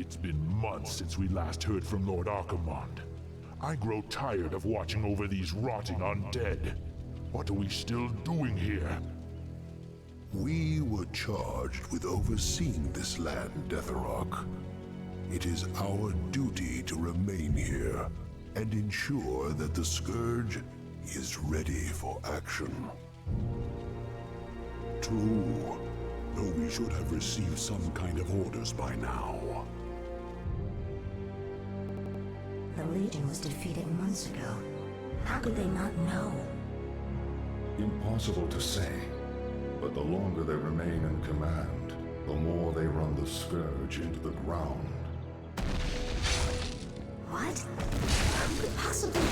It's been months since we last heard from Lord Archimond. I grow tired of watching over these rotting undead. What are we still doing here? We were charged with overseeing this land, Deatherrock. It is our duty to remain here and ensure that the Scourge is ready for action. True, though we should have received some kind of orders by now. The Legion was defeated months ago. How could they not know? Impossible to say, but the longer they remain in command, the more they run the Scourge into the ground. What? Who could possibly...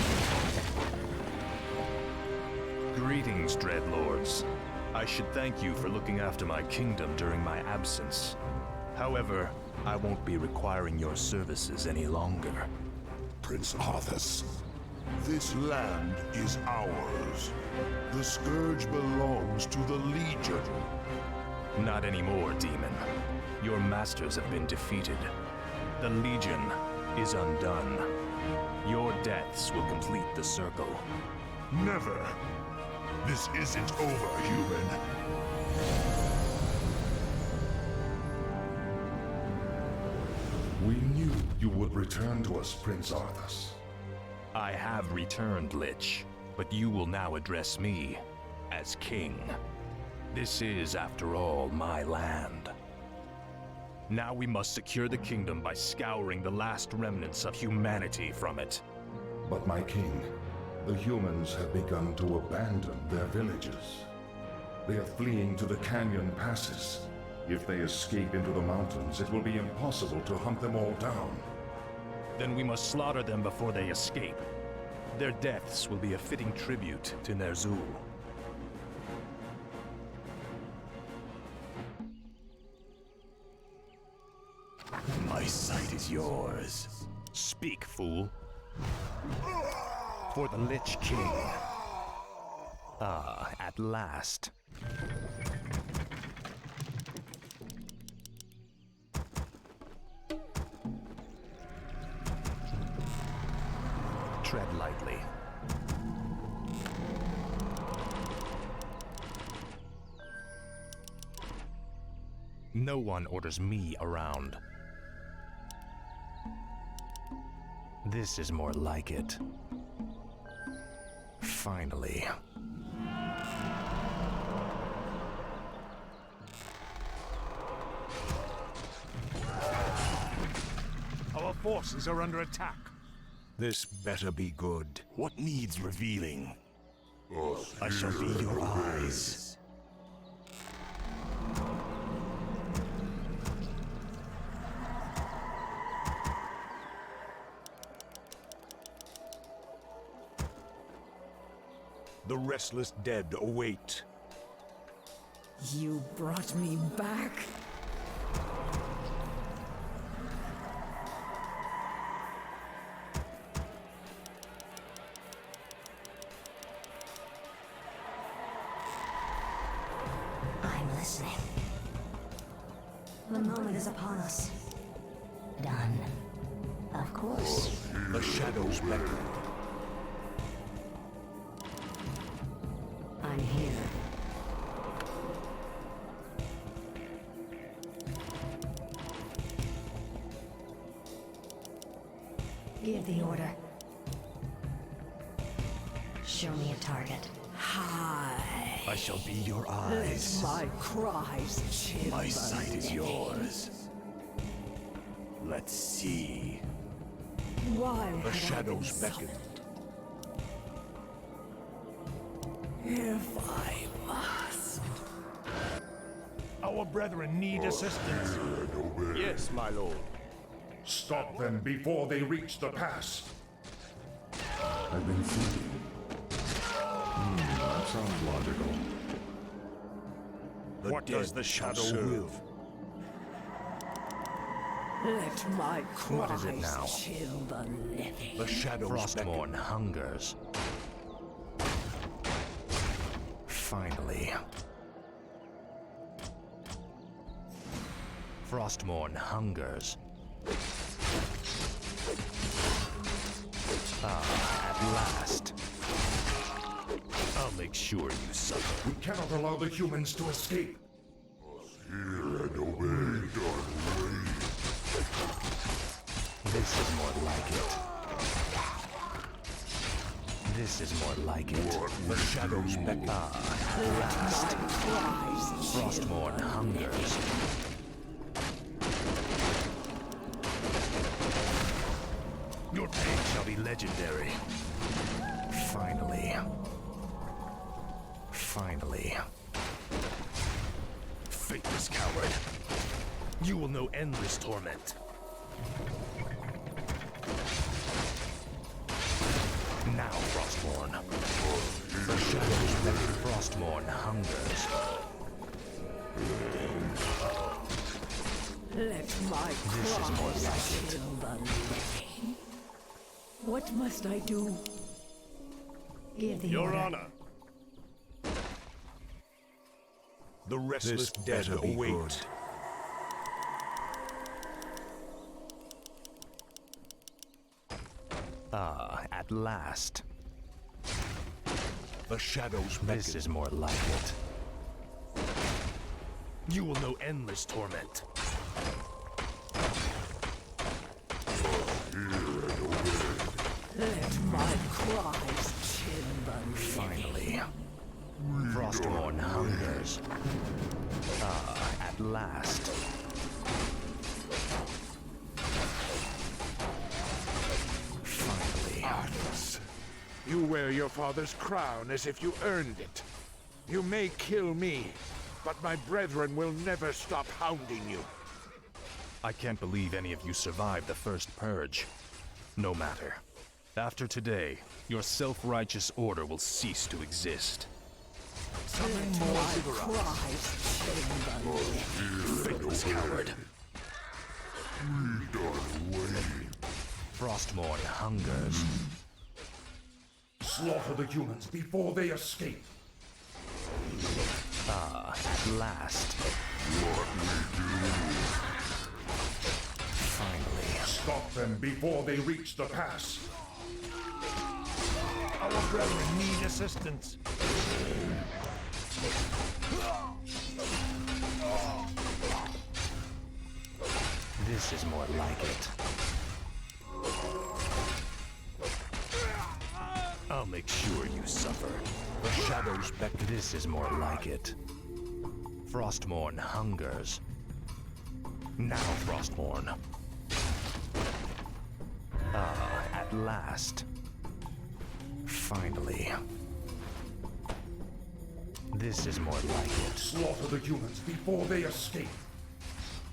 Greetings, Dreadlords. I should thank you for looking after my kingdom during my absence. However, I won't be requiring your services any longer. Prince Arthas. This land is ours. The Scourge belongs to the Legion. Not anymore, Demon. Your masters have been defeated. The Legion is undone. Your deaths will complete the circle. Never! This isn't over, human. We knew you would return to us, Prince Arthas. I have returned, Lich, but you will now address me as king. This is, after all, my land. Now we must secure the kingdom by scouring the last remnants of humanity from it. But my king, the humans have begun to abandon their villages. They are fleeing to the canyon passes. If they escape into the mountains, it will be impossible to hunt them all down. Then we must slaughter them before they escape. Their deaths will be a fitting tribute to Ner'zhul. My sight is yours. Speak, fool. For the Lich King. Ah, at last. Tread lightly. No one orders me around. This is more like it. Finally. Our forces are under attack. This better be good. What needs revealing? I shall be your eyes. The restless dead await. You brought me back. I'm listening. The moment is upon us. Done. Of course. The shadows beckon. I'm here. Give the order. Show me a target. Hi. I shall be your Let eyes. my cries chill My the sight is living. yours. Let's see. Why The had I shadows been beckon. summoned? If I must. Our brethren need assistance. Yes, my lord. Stop them before they reach the pass. I've been thinking. That sounds logical. What does the shadow will? Let my cries What is it now? chill the living. The shadows Frostmourne hungers. Finally. Frostmourne hungers. At last. I'll make sure you suffer. We cannot allow the humans to escape. Hear and obey, Dark Reign. This is more like it. This is more like it. The shadows beckon. At last. Frostmourne hungers. Your pain shall be legendary. Finally. Finally. Faithless coward. You will know endless torment. Now, Frostmourne. The shadows beckon. Frostmourne hungers. Let my This is more cries like it. chill the living. What must I do? Give the Your order. Honor. The restless This dead better be await. good. At last. The shadows beckon. This is more like it. You will know endless torment. Let my cries chill the living. Finally. Frostmourne hungers. At last. Finally. You wear your father's crown as if you earned it. You may kill me, but my brethren will never stop hounding you. I can't believe any of you survived the first purge. No matter. After today, your self-righteous order will cease to exist. Summon Let more my Ziggurat. cries chill the living. Faithless coward. Dark Reign. Frostmourne hungers. Slaughter the humans before they escape. At last. Finally. Stop them before they reach the pass. Our brethren need assistance. This is more like it. I'll make sure you suffer. The shadows beckon. This is more like it. Frostmourne hungers. Now, Frostmourne. At last. Finally. This is more like it. Slaughter the humans before they escape.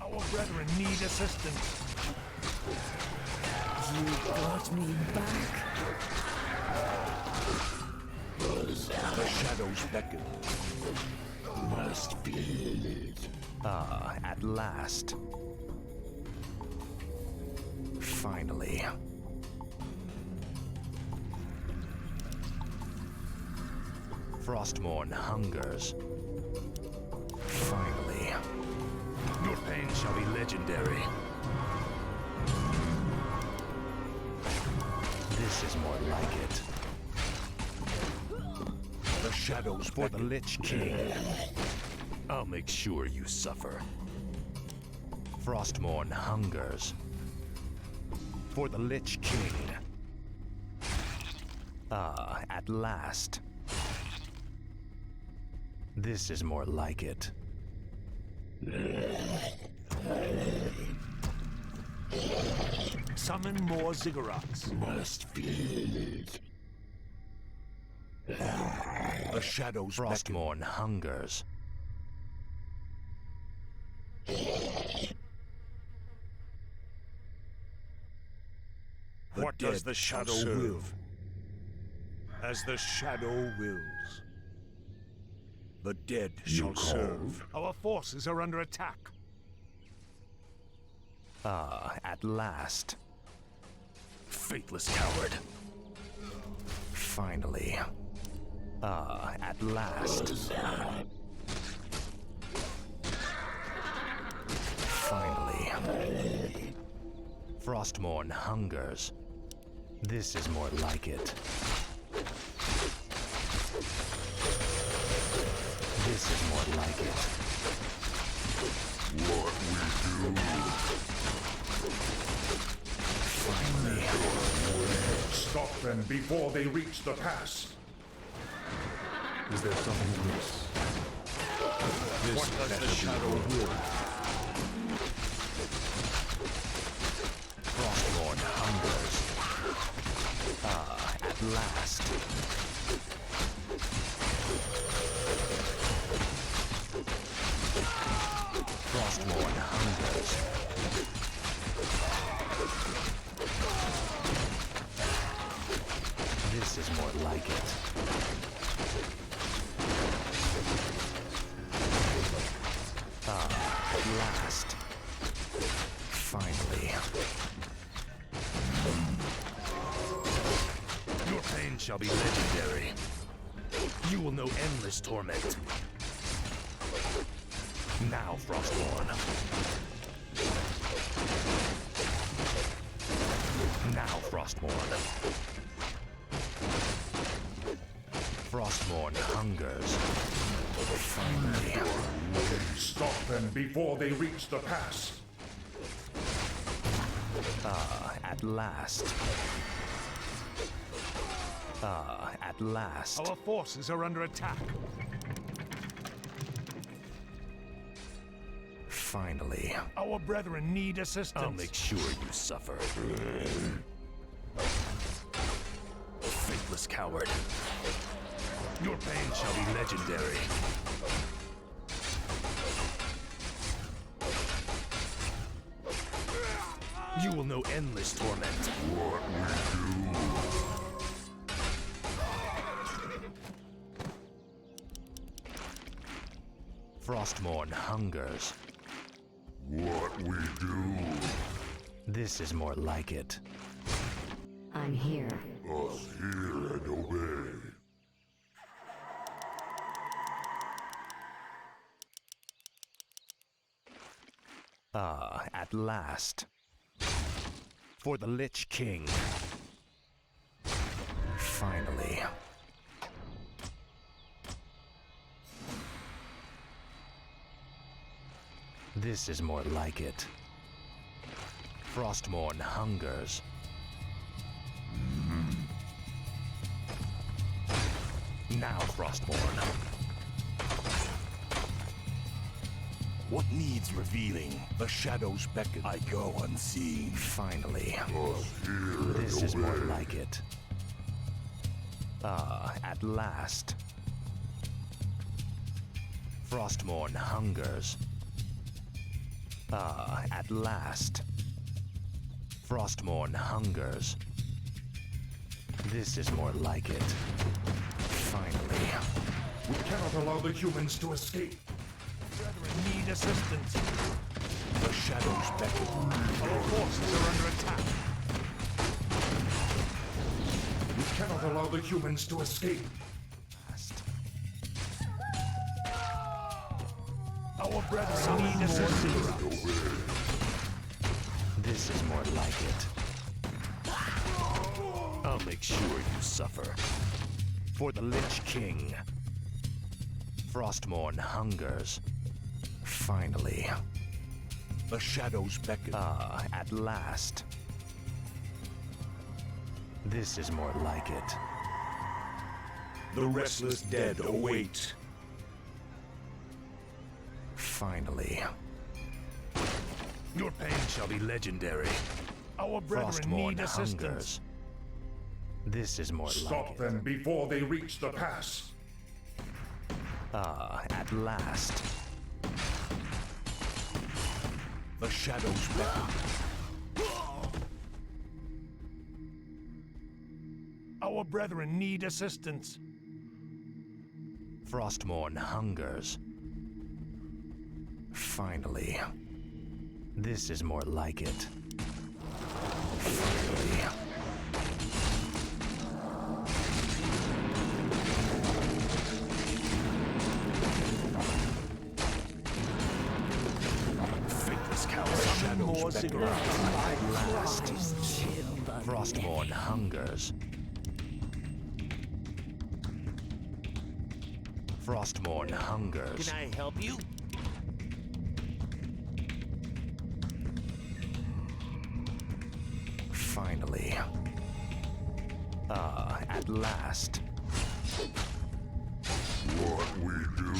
Our brethren need assistance. You brought me back. The shadows beckon. At last. Finally. Frostmourne hungers. Finally. Your pain shall be legendary. This is more like it. The shadows For the beckon. Lich King. I'll make sure you suffer. Frostmourne hungers. For the Lich King. At last. This is more like it. Summon more Ziggurats. The shadows beckon. Frostmourne hungers. What does dead the shadow shall will? serve. As the shadow wills. The dead shall serve. Our forces are under attack. At last. Faithless coward. Finally. At last. Finally. Frostmourne hungers. This is more like it. This is more like it. What we do? Finally. Stop them before they reach the pass. Is there something amiss? What does the shadow will? Frostmourne hungers. At last. Frostmourne hungers. This is more like it. At last. Finally. Your pain shall be legendary. You will know endless torment. Now, Frostmourne. Now, Frostmourne. Frostmourne hungers. Finally. Stop them before they reach the pass. At last. At last. Our forces are under attack. Finally. Our brethren need assistance. I'll make sure you suffer. Faithless coward. Your pain shall be legendary. You will know endless torment. What we do? Frostmourne hungers. What we do? This is more like it. I'm here. Us hear and obey. At last. For the Lich King. Finally. This is more like it. Frostmourne hungers. Now, Frostmourne. What needs revealing? The shadows beckon. I go unseen. Finally. Us hear This and is more obey. like it. At last. Frostmourne hungers. At last. Frostmourne hungers. This is more like it. Finally. We cannot allow the humans to escape. Brethren need assistance. The shadows beckon. Our forces are under attack. We cannot allow the humans to escape. Our brethren need assistance. This is more like it. I'll make sure you suffer. For the Lich King. Frostmourne hungers. Finally. The shadows beckon. At last. This is more like it. The restless dead await. Finally. Your pain shall be legendary. Our brethren Frostmourne need assistance. hungers. This is more Stop like them before they reach the pass. it. At last. The shadows beckon. Our brethren need assistance. Frostmourne hungers. Finally. This is more like it. Finally. Faithless coward. Shadows beckon. last. Frostmourne hungers. Frostmourne hungers. Can I help you? Finally. At last. What we do?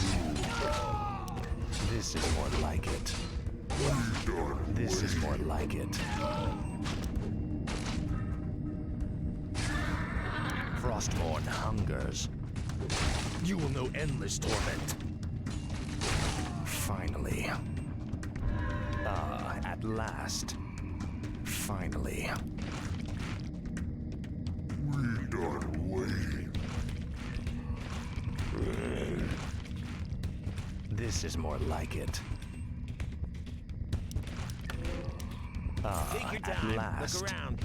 This is more like it. We done This is more like it. Frostmourne hungers. You will know endless torment. Finally. At last. Finally. We done waiting. This is more like it. Take your at time. last. Look around.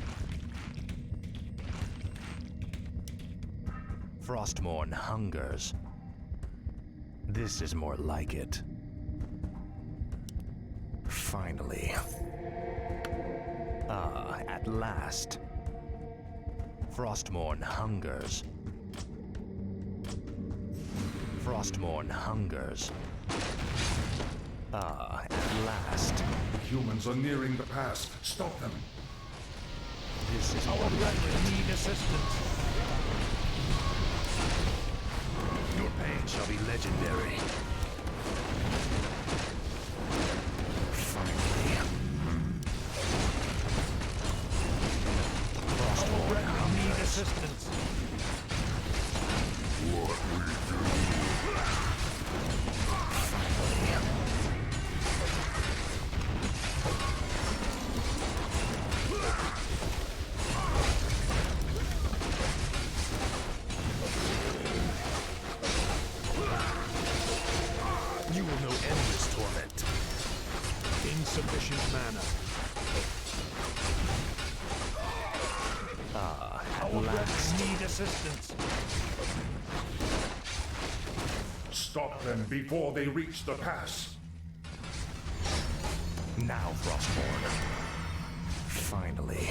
Frostmourne hungers. This is more like it. Finally. At last. Frostmourne hungers. Frostmourne hungers. At last. The humans are nearing the pass. Stop them. This is more Our like brethren need assistance. Your pain shall be legendary. Finally. Our brethren need assistance. What we do? You will know endless torment. Insufficient mana. At Our last. brethren need assistance. Stop them before they reach the pass. Now, Frostmourne. Finally.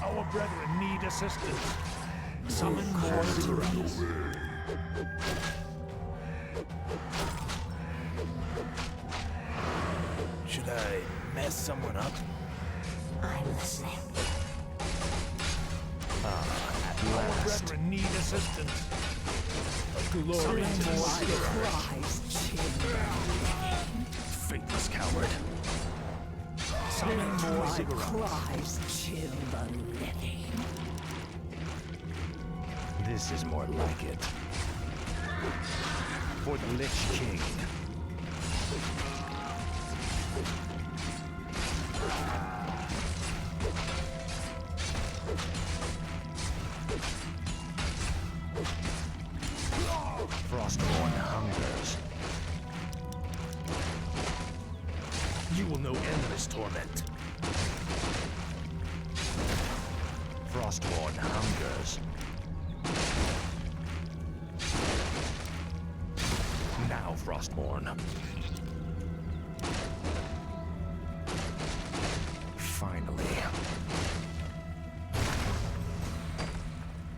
Our brethren need assistance. Summon more Zerats. Should I mess someone up? I'm listening. At Our last. brethren need assistance. Glory to the Zerats. Faithless coward. Summon more Zerats. Cries chill the living. This is more like it. For the Lich King. Frostmourne hungers. You will know endless torment. Frostmourne hungers. Now, Frostmourne. Finally.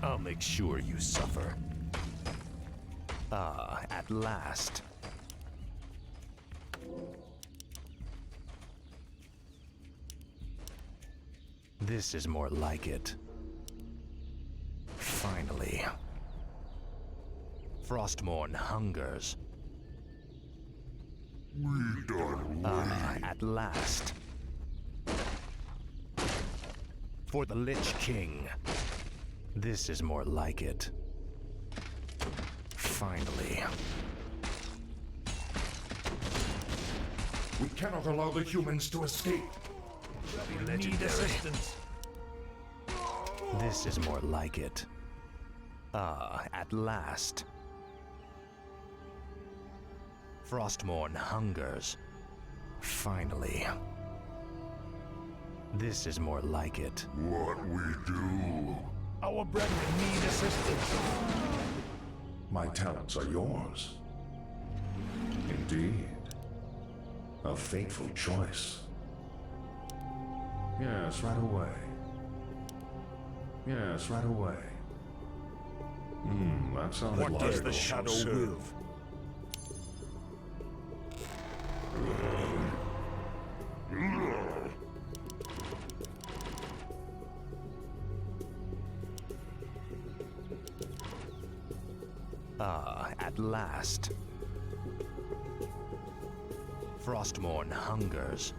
I'll make sure you suffer. At last. This is more like it. Finally. Frostmourne hungers. We done waiting. At last. For the Lich King. This is more like it. Finally. We cannot allow the humans to escape. Be Need legendary. assistance. This is more like it. At last. Frostmourne hungers. Finally. This is more like it. What we do? Our brethren need assistance. My talents are yours. Indeed. A fateful choice. Yes, right away. Yes, right away. That sounded What does the logical. shadow will? At last. Frostmourne hungers.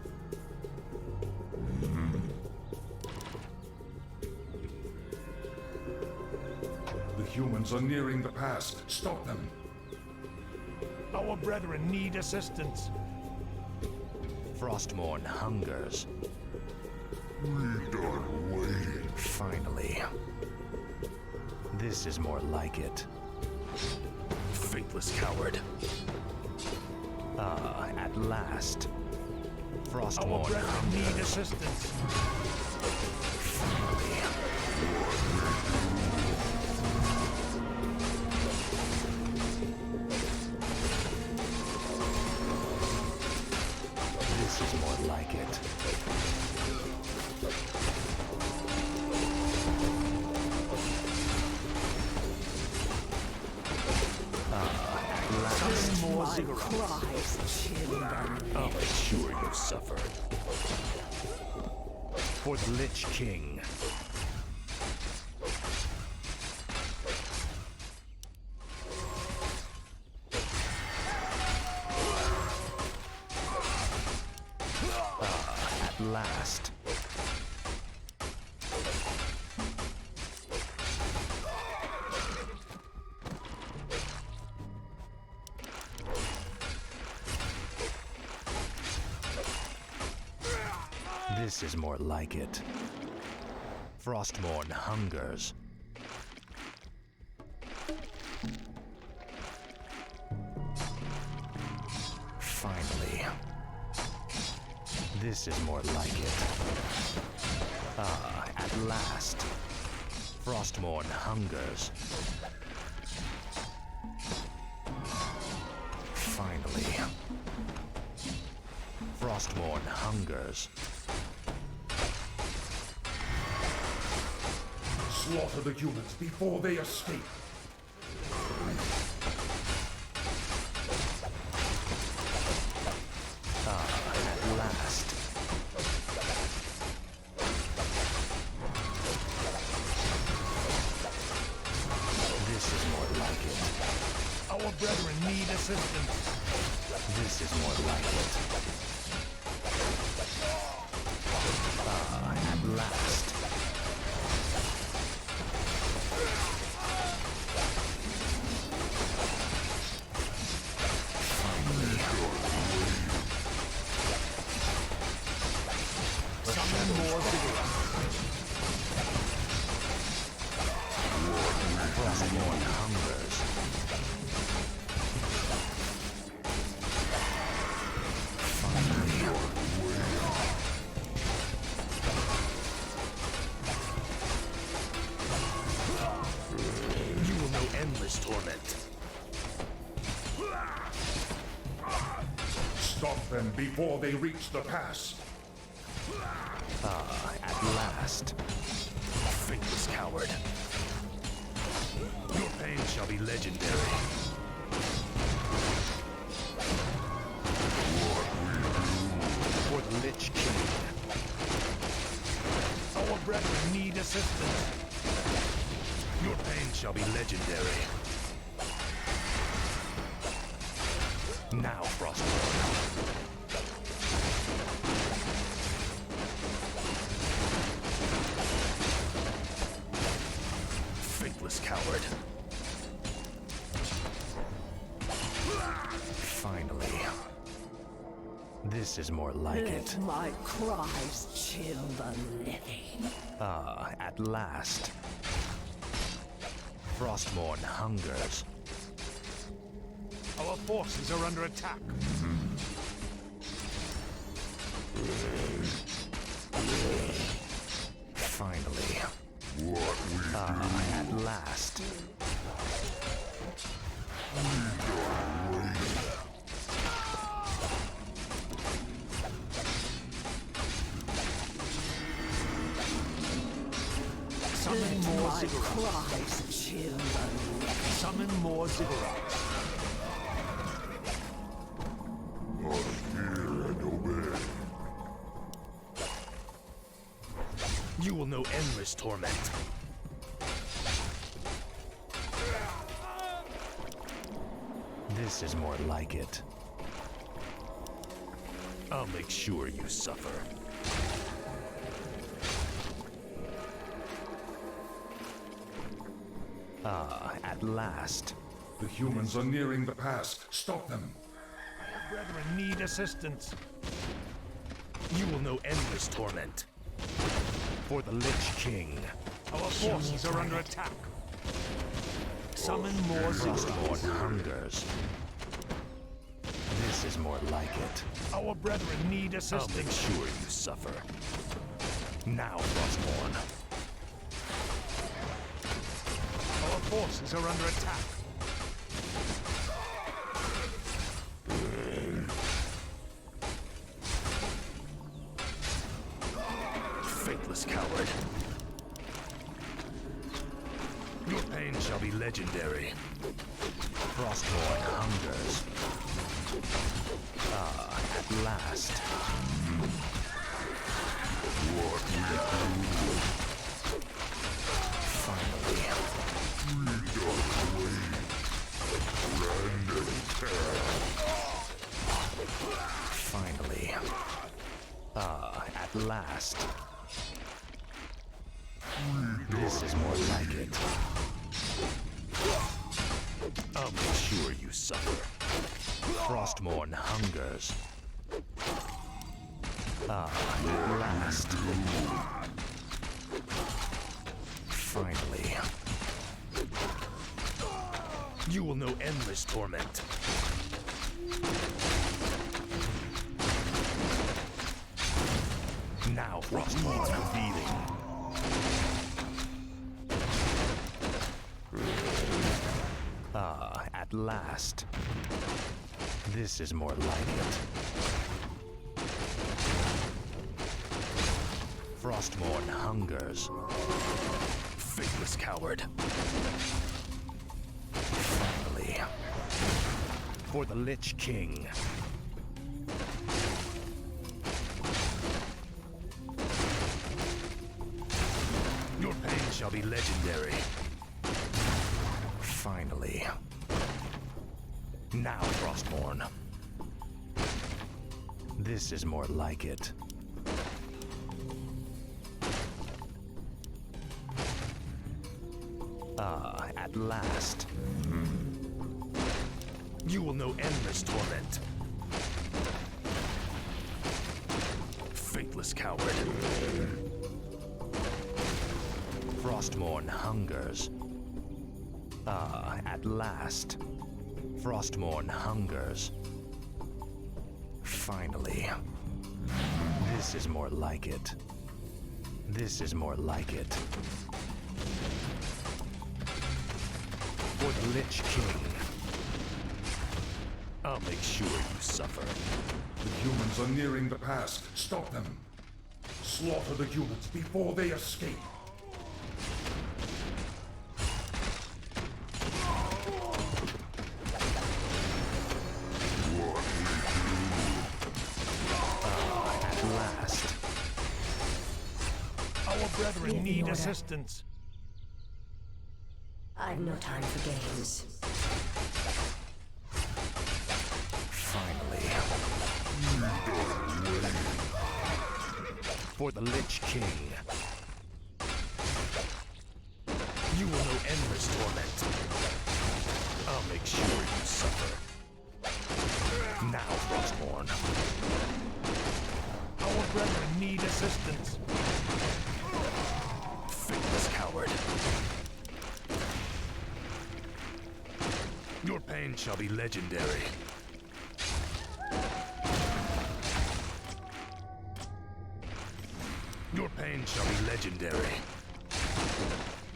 The humans are nearing the pass. Stop them. Our brethren need assistance. Frostmourne hungers. We done waiting. Finally. This is more like it. Faithless coward. At last. Our Frostmourne brethren hungers. need assistance. This is more like it. My cries, children. I'll make sure you suffer. For the Lich King. At last. This is more like it. Frostmourne hungers. Finally. This is more like it. At last. Frostmourne hungers. Finally. Frostmourne hungers. Slaughter the humans before they escape. At last. This is more like it. Our brethren need assistance. This is more like it. At last. Finally. Summon more vigor. Frostmourne hungers. Finally. You will know endless torment. Stop them before they reach the pass. At last. Faithless coward. Your pain shall be legendary. For the Lich King. Our brethren need assistance. Your pain shall be legendary. Now, Frostmourne. Faithless coward. Finally. This is more like it. Let my cries chill the living. At last. Frostmourne hungers. Our forces are under attack. Finally. At last. more My ziggurats. cries chill the neck. Summon more ziggurats. Hear and obey. You will know endless torment. This is more like it. I'll make sure you suffer. Ah, at last. The humans are nearing the pass. Stop them. Brethren need assistance. You will know endless torment. For the Lich King. Our forces are under attack. Summon more Frostborn hungers. This is more like it. Our brethren need assistance. I'll make sure you suffer. Now, Frostborn. Our forces are under attack. Faithless coward. Your pain shall be legendary. Frostborn hungers. Ah, at last. What we do? Finally. Lead us away. Grand and terror. Finally. Ah, at last. This is more like it. I'll make sure you suffer. Frostmourne hungers. Ah, at last. Finally. You will know endless torment. Now, Frostmourne revealing. Ah, at last. This is more like it. Frostmourne hungers. Faithless coward. Finally. For the Lich King. Your pain shall be legendary. Finally. Now, Frostborn. This is more like it. Ah, at last. You will know endless torment. Faithless coward. Frostmourne hungers. Ah, at last. Frostmourne hungers. Finally. This is more like it. This is more like it. For the Lich King. I'll make sure you suffer. The humans are nearing the pass. Stop them. Slaughter the humans before they escape. Brethren need assistance. I've no time for games. Finally. For the Lich King. You will know endless torment. I'll make sure you suffer. Now, Frostborn. Our brethren need assistance. Faithless coward. Your pain shall be legendary. Your pain shall be legendary.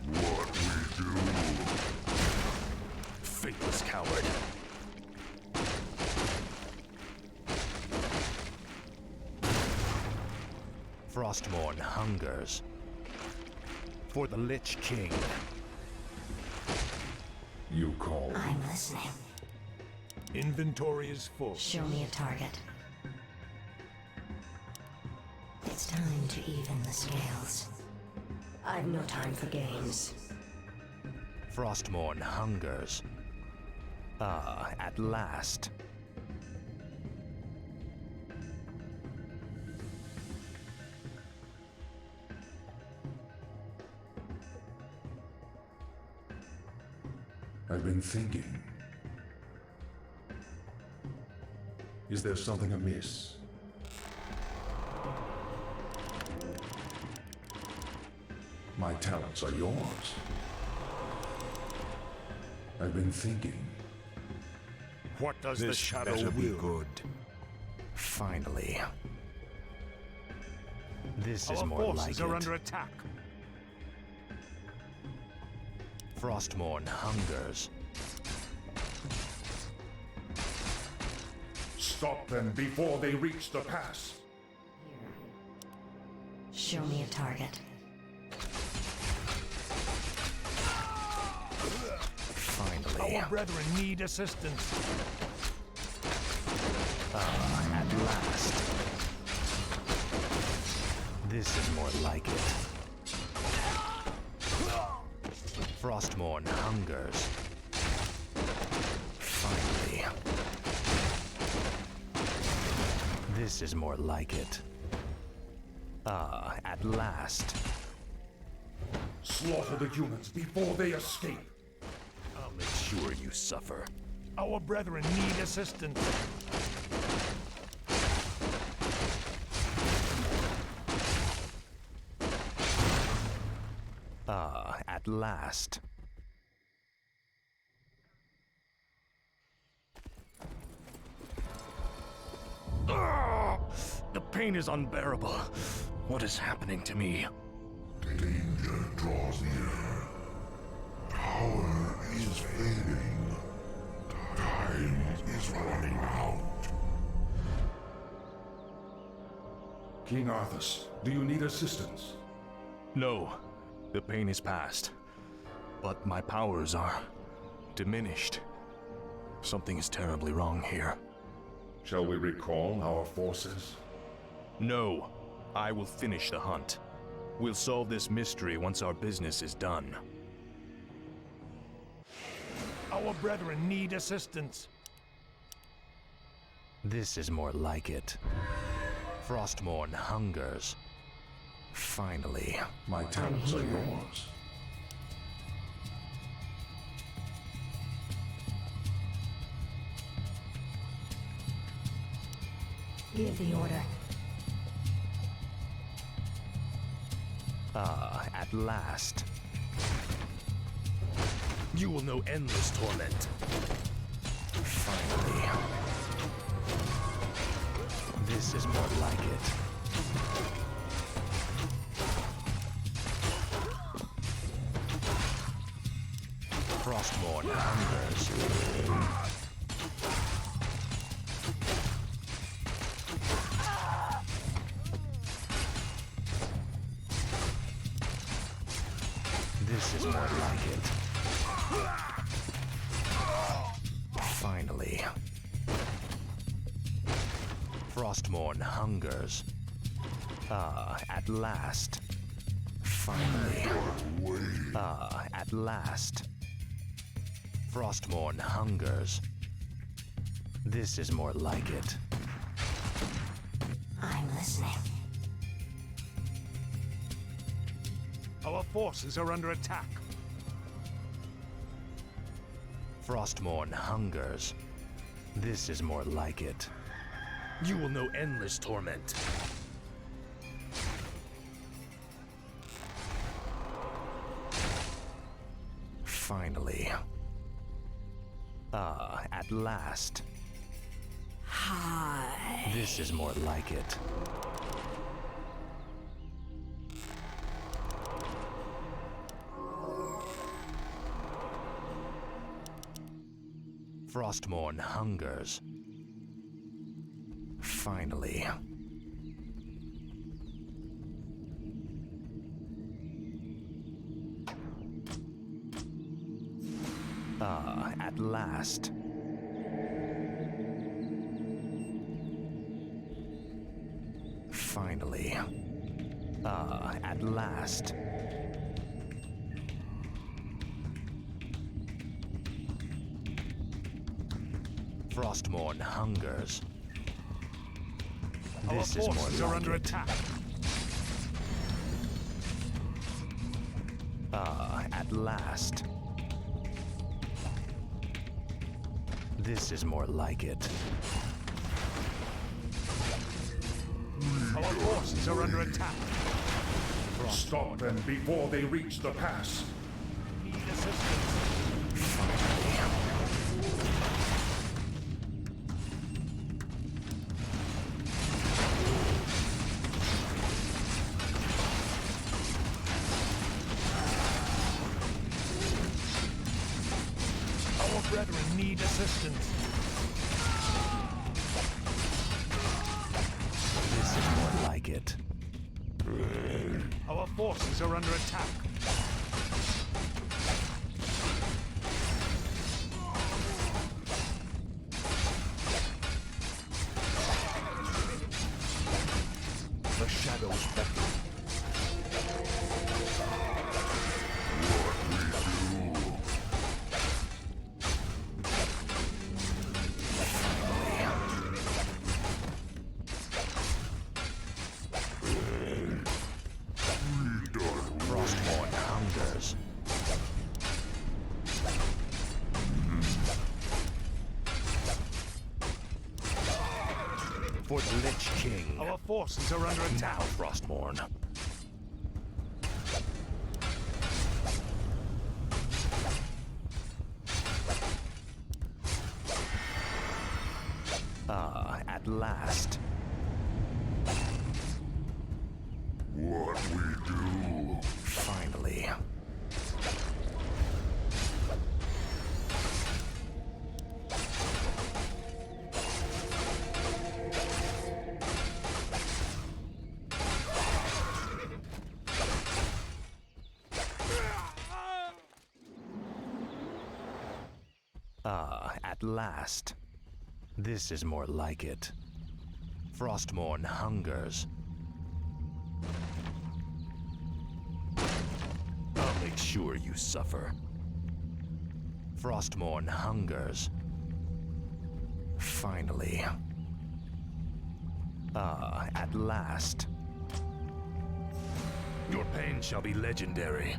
What we do? Faithless coward. Frostmourne hungers. For the Lich King. You call? I'm listening. Inventory is full. Show me a target. It's time to even the scales. I've no time for games. Frostmourne hungers. Ah, at last. I've been thinking. Is there something amiss? My talents are yours. I've been thinking. What does the This shadow better be will? good. Finally. This is Our more like forces it. are under attack. Frostmourne hungers. Stop them before they reach the pass. Show me a target. Finally. Our brethren need assistance. At last. This is more like it. Frostmourne hungers. Finally. This is more like it. Ah, at last. Slaughter the humans before they escape. I'll make sure you suffer. Our brethren need assistance. Ah, at last. The pain is unbearable. What is happening to me? Danger draws near. Power is fading. Time is running out. King Arthas, do you need assistance? No, the pain is past. But my powers are diminished. Something is terribly wrong here. Shall we recall our forces? No, I will finish the hunt. We'll solve this mystery once our business is done. Our brethren need assistance. This is more like it. Frostmourne hungers. Finally. My talents are yours. Give the order. Ah, at last. You will know endless torment. Finally. This is more like it. Frostmourne hungers. This is more like it. Finally. Frostmourne hungers. Ah, at last. Finally. Ah, at last. Frostmourne hungers. This is more like it. I'm listening. Our forces are under attack. Frostmourne hungers. This is more like it. You will know endless torment. Finally. Ah, at last. Hi. This is more like it. Frostmourne hungers. Finally. at last. Finally. At last. Frostmourne hungers. This is more forces like are under it. attack. At last. This is more like it. Our forces are under attack. Stop them before they reach the pass. Need assistance. Our brethren need assistance. This is more like it. Our forces are under attack. The shadows beckon. Frostmourne hungers. For the Lich King. Our forces are under Now, attack. Frostmourne. At last. What we do? Finally. At last. This is more like it. Frostmourne hungers. I'll make sure you suffer. Frostmourne hungers. Finally. At last. Your pain shall be legendary.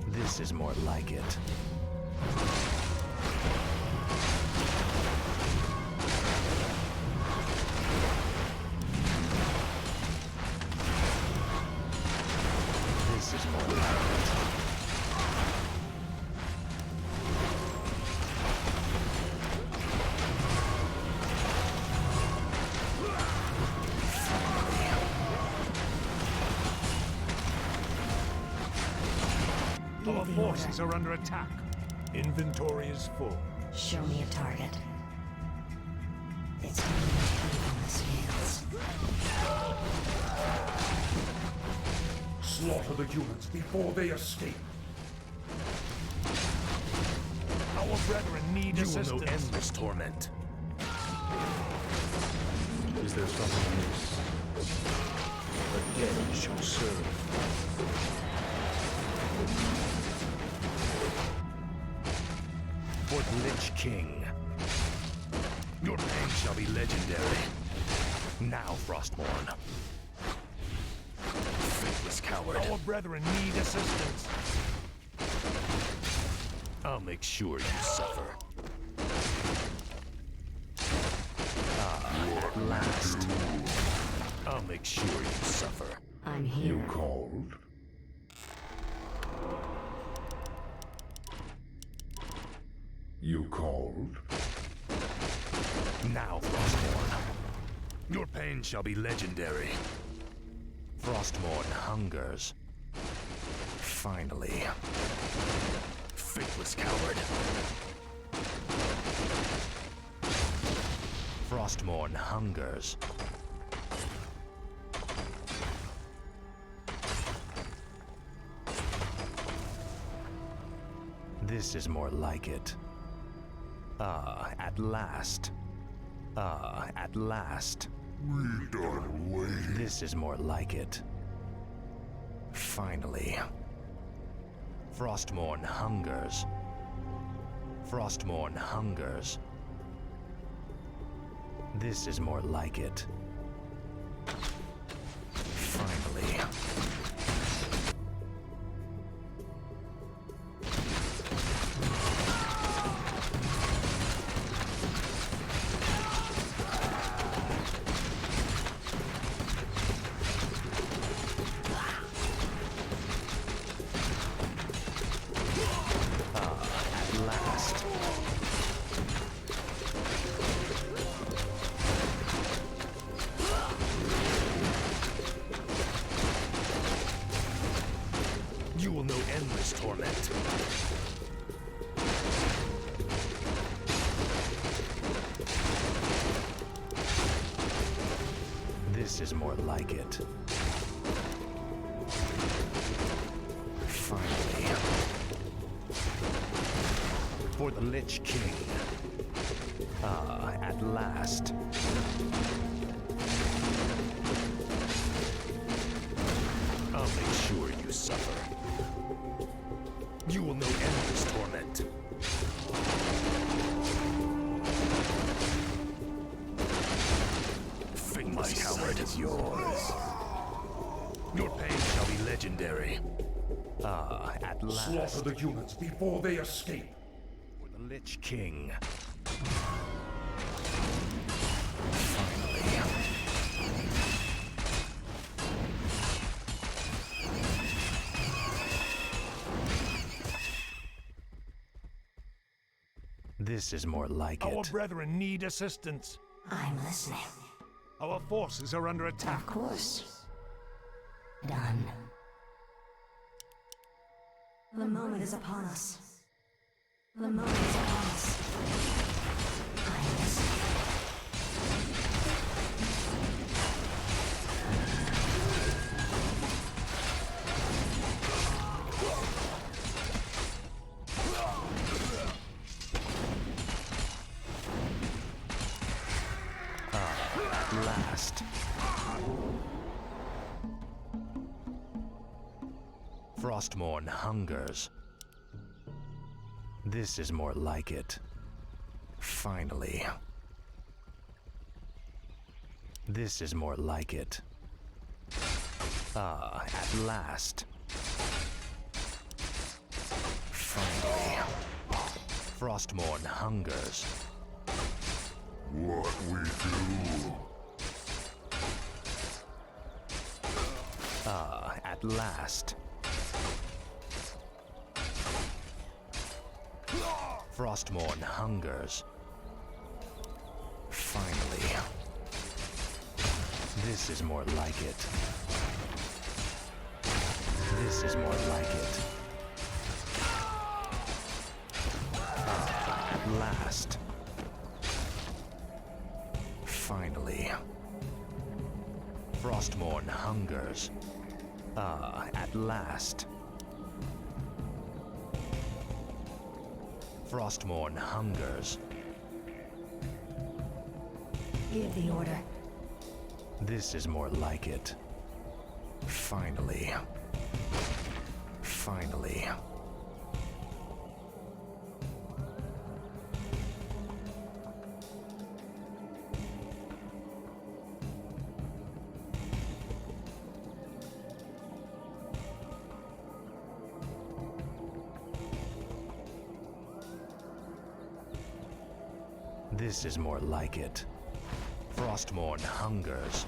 This is more like it. This is more like it. Our forces are under attack. Inventory is full. Show me a target. It's going to be heavy on the scales. Slaughter the humans before they escape. Our brethren need You will assistance. know endless torment. Is there something else? The dead shall serve. For the Lich King. Your pain shall be legendary. Now, Frostmourne. Faithless coward. Our brethren need assistance. I'll make sure you suffer. At last. I'll make sure you suffer. I'm here. You called? You called? Now, Frostmourne. Your pain shall be legendary. Frostmourne hungers. Finally. Faithless coward. Frostmourne hungers. This is more like it. At last. At last. We done waiting. This is more like it. Finally. Frostmourne hungers. Frostmourne hungers. This is more like it. Finally. At last. You will know endless torment. This is more like it. Finally. For the Lich King. At last. I'll make sure you suffer. You will know endless torment. My coward is yours. Your pain shall be legendary. At last. Slaughter the humans before they escape. For the Lich King. Finally. This is more like Our it. brethren need assistance. I'm listening. Our forces are under attack. Of course. Done. The moment is upon us. The moment is upon us. I'm listening. At last. Frostmourne hungers. This is more like it. Finally. This is more like it. At last. Finally. Frostmourne hungers. What we do? At last. Frostmourne hungers. Finally. This is more like it. This is more like it. At last. Finally. Frostmourne hungers. At last. Frostmourne hungers. Give the order. This is more like it. Finally. Finally. This is more like it. Frostmourne hungers.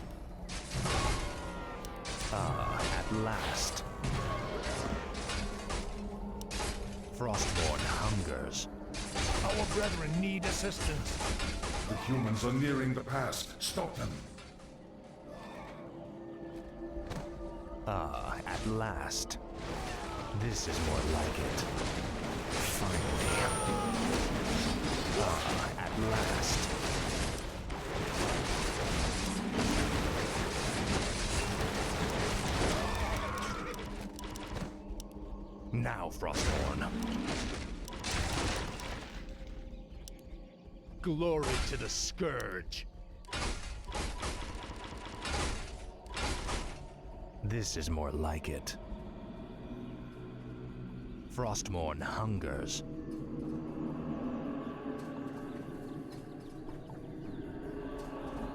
At last. Frostmourne hungers. Our brethren need assistance. The humans are nearing the pass. Stop them. At last. This is more like it. Finally. At last. Now, Frostmourne. Glory to the Scourge. This is more like it. Frostmourne hungers.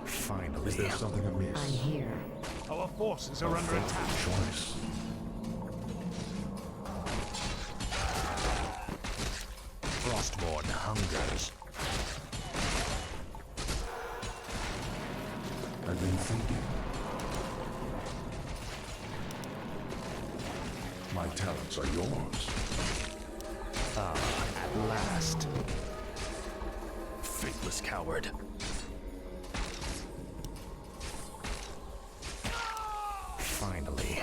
Finally. Is there something amiss? I'm here. Our forces are under attack. Choice. Frostmourne hungers. I've been thinking. My talents are yours. At last. Faithless coward. Finally.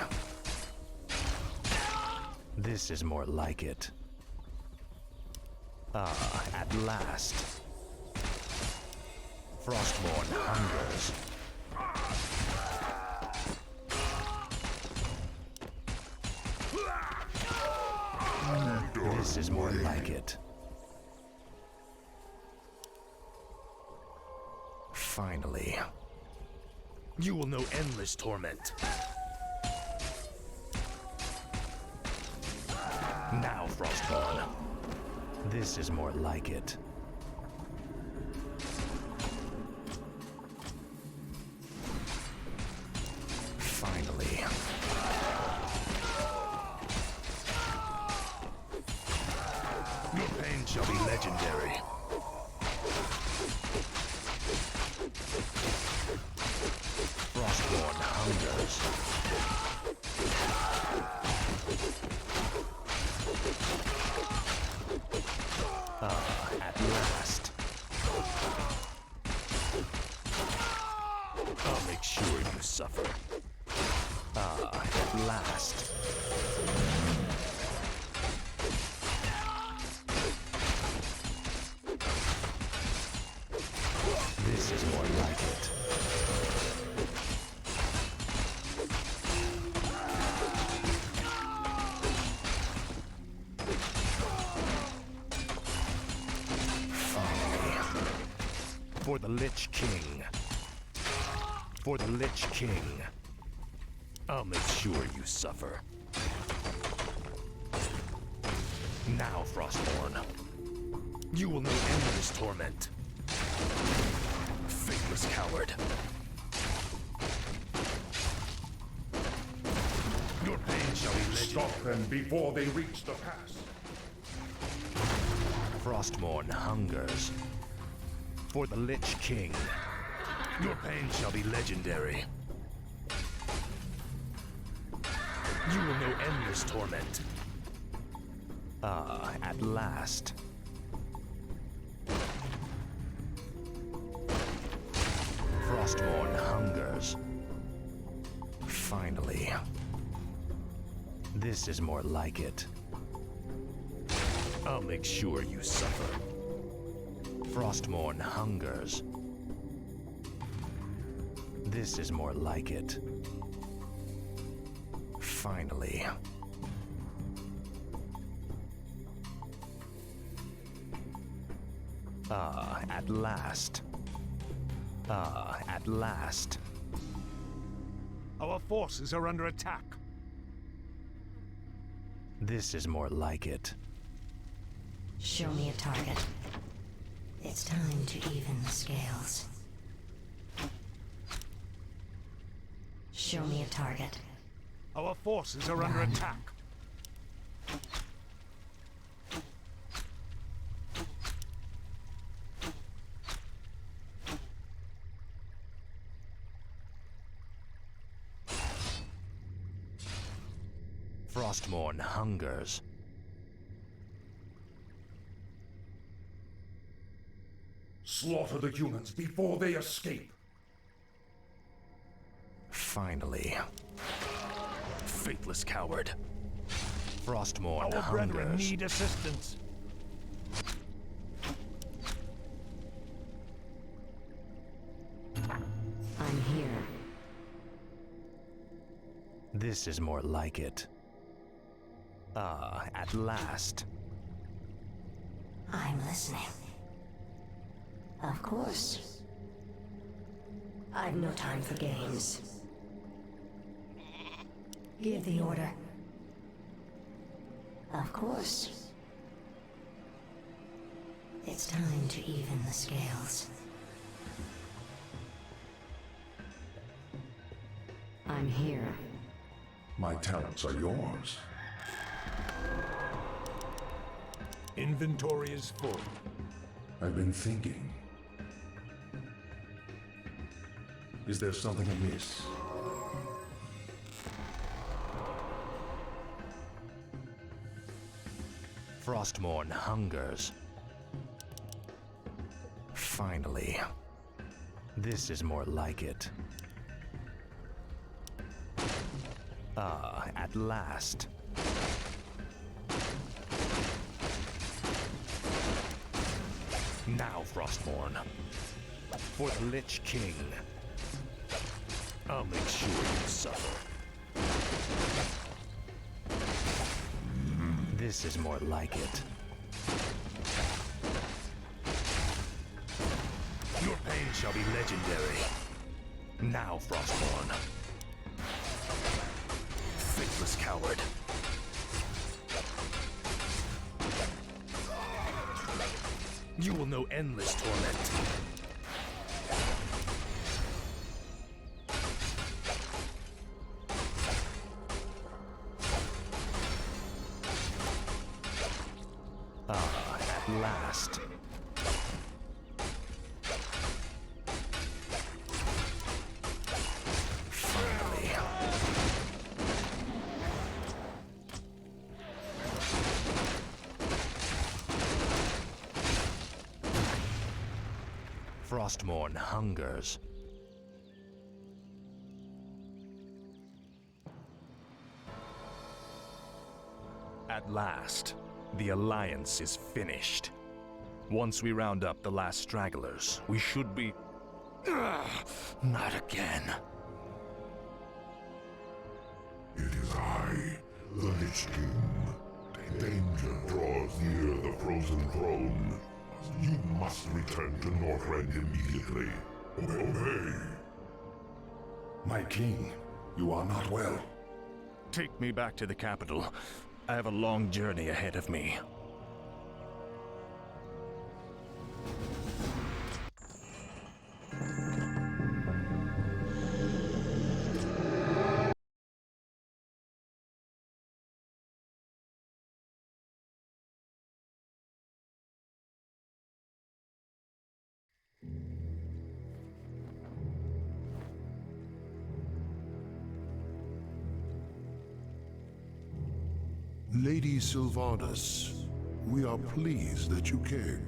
This is more like it. At last. Frostmourne hungers. This is more like it. Finally. You will know endless torment. Now, Frostmourne. This is more like it. Finally. Your pain shall be legendary. Frostmourne hungers. At last. I'll make sure you suffer. At last. This is more like it. For the Lich King. For the Lich King. I'll make sure you suffer. Now, Frostmourne. You will know endless torment. Faithless coward. Your pain shall be legendary. Stop them before they reach the pass. Frostmourne hungers. For the Lich King. Your pain shall be legendary. You will know endless torment. At last. Frostmourne hungers. Finally. This is more like it. I'll make sure you suffer. Frostmourne hungers. This is more like it. Finally. At last. At last. Our forces are under attack. This is more like it. Show me a target. It's time to even the scales. Show me a target. Our forces are under attack. Frostmourne hungers. Slaughter the humans before they escape. Finally. Faithless coward. Frostmourne Our brethren hungers. need assistance. I'm here. This is more like it. At last. I'm listening. Of course. I've no time for games. Give the order. Of course. It's time to even the scales. I'm here. My talents are yours. Inventory is full. I've been thinking. Is there something amiss? Frostmourne hungers. Finally. This is more like it. Ah, at last. Now, Frostmourne. For the Lich King. I'll make sure you suffer. This is more like it. Your pain shall be legendary. Now, Frostmourne. Faithless coward. You will know endless torment. Ah, at last. Finally. Frostmourne hungers. At last, the Alliance is finished. Once we round up the last stragglers, we should be... Not again. It is I, the Lich King. Danger draws near the frozen throne. You must return to Northrend immediately. Obey. My king, you are not well. Take me back to the capital. I have a long journey ahead of me. Lady Sylvanas, we are pleased that you came.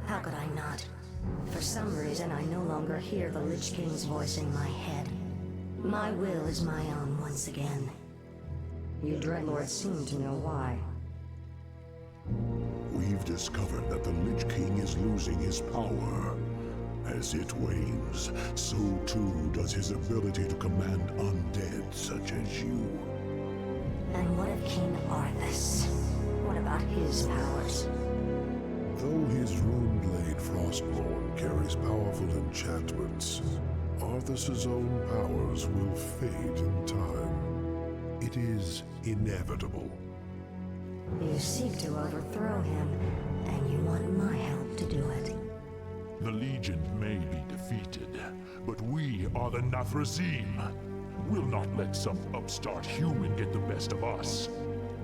How could I not? For some reason, I no longer hear the Lich King's voice in my head. My will is my own once again. You Dreadlords seem to know why. We've discovered that the Lich King is losing his power. As it wanes, so too does his ability to command undead such as you. And what of King Arthas? What about his powers? Though his rune-blade Frostmourne carries powerful enchantments, Arthas's own powers will fade in time. It is inevitable. You seek to overthrow him, and you want my help to do it. The Legion may be defeated, but we are the Nathrazim. We'll not let some upstart human get the best of us.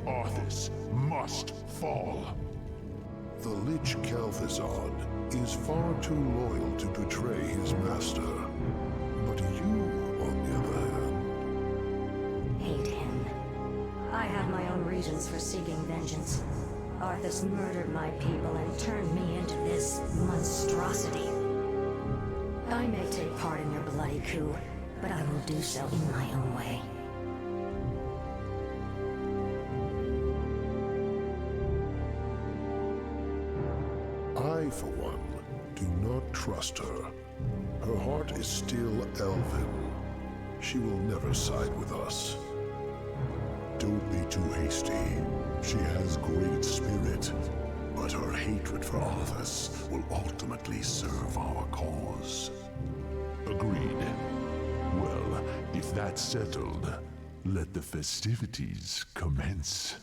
Arthas must fall. The Lich Kel'Thuzad is far too loyal to betray his master. But you, on the other hand... Hate him. I have my own reasons for seeking vengeance. Arthas murdered my people and turned me into this monstrosity. I may take part in your bloody coup, but I will do so in my own way. I, for one, do not trust her. Her heart is still elven. She will never side with us. Don't be too hasty. She has great spirit. But her hatred for Arthas will ultimately serve our cause. Agreed. Well, if that's settled, let the festivities commence.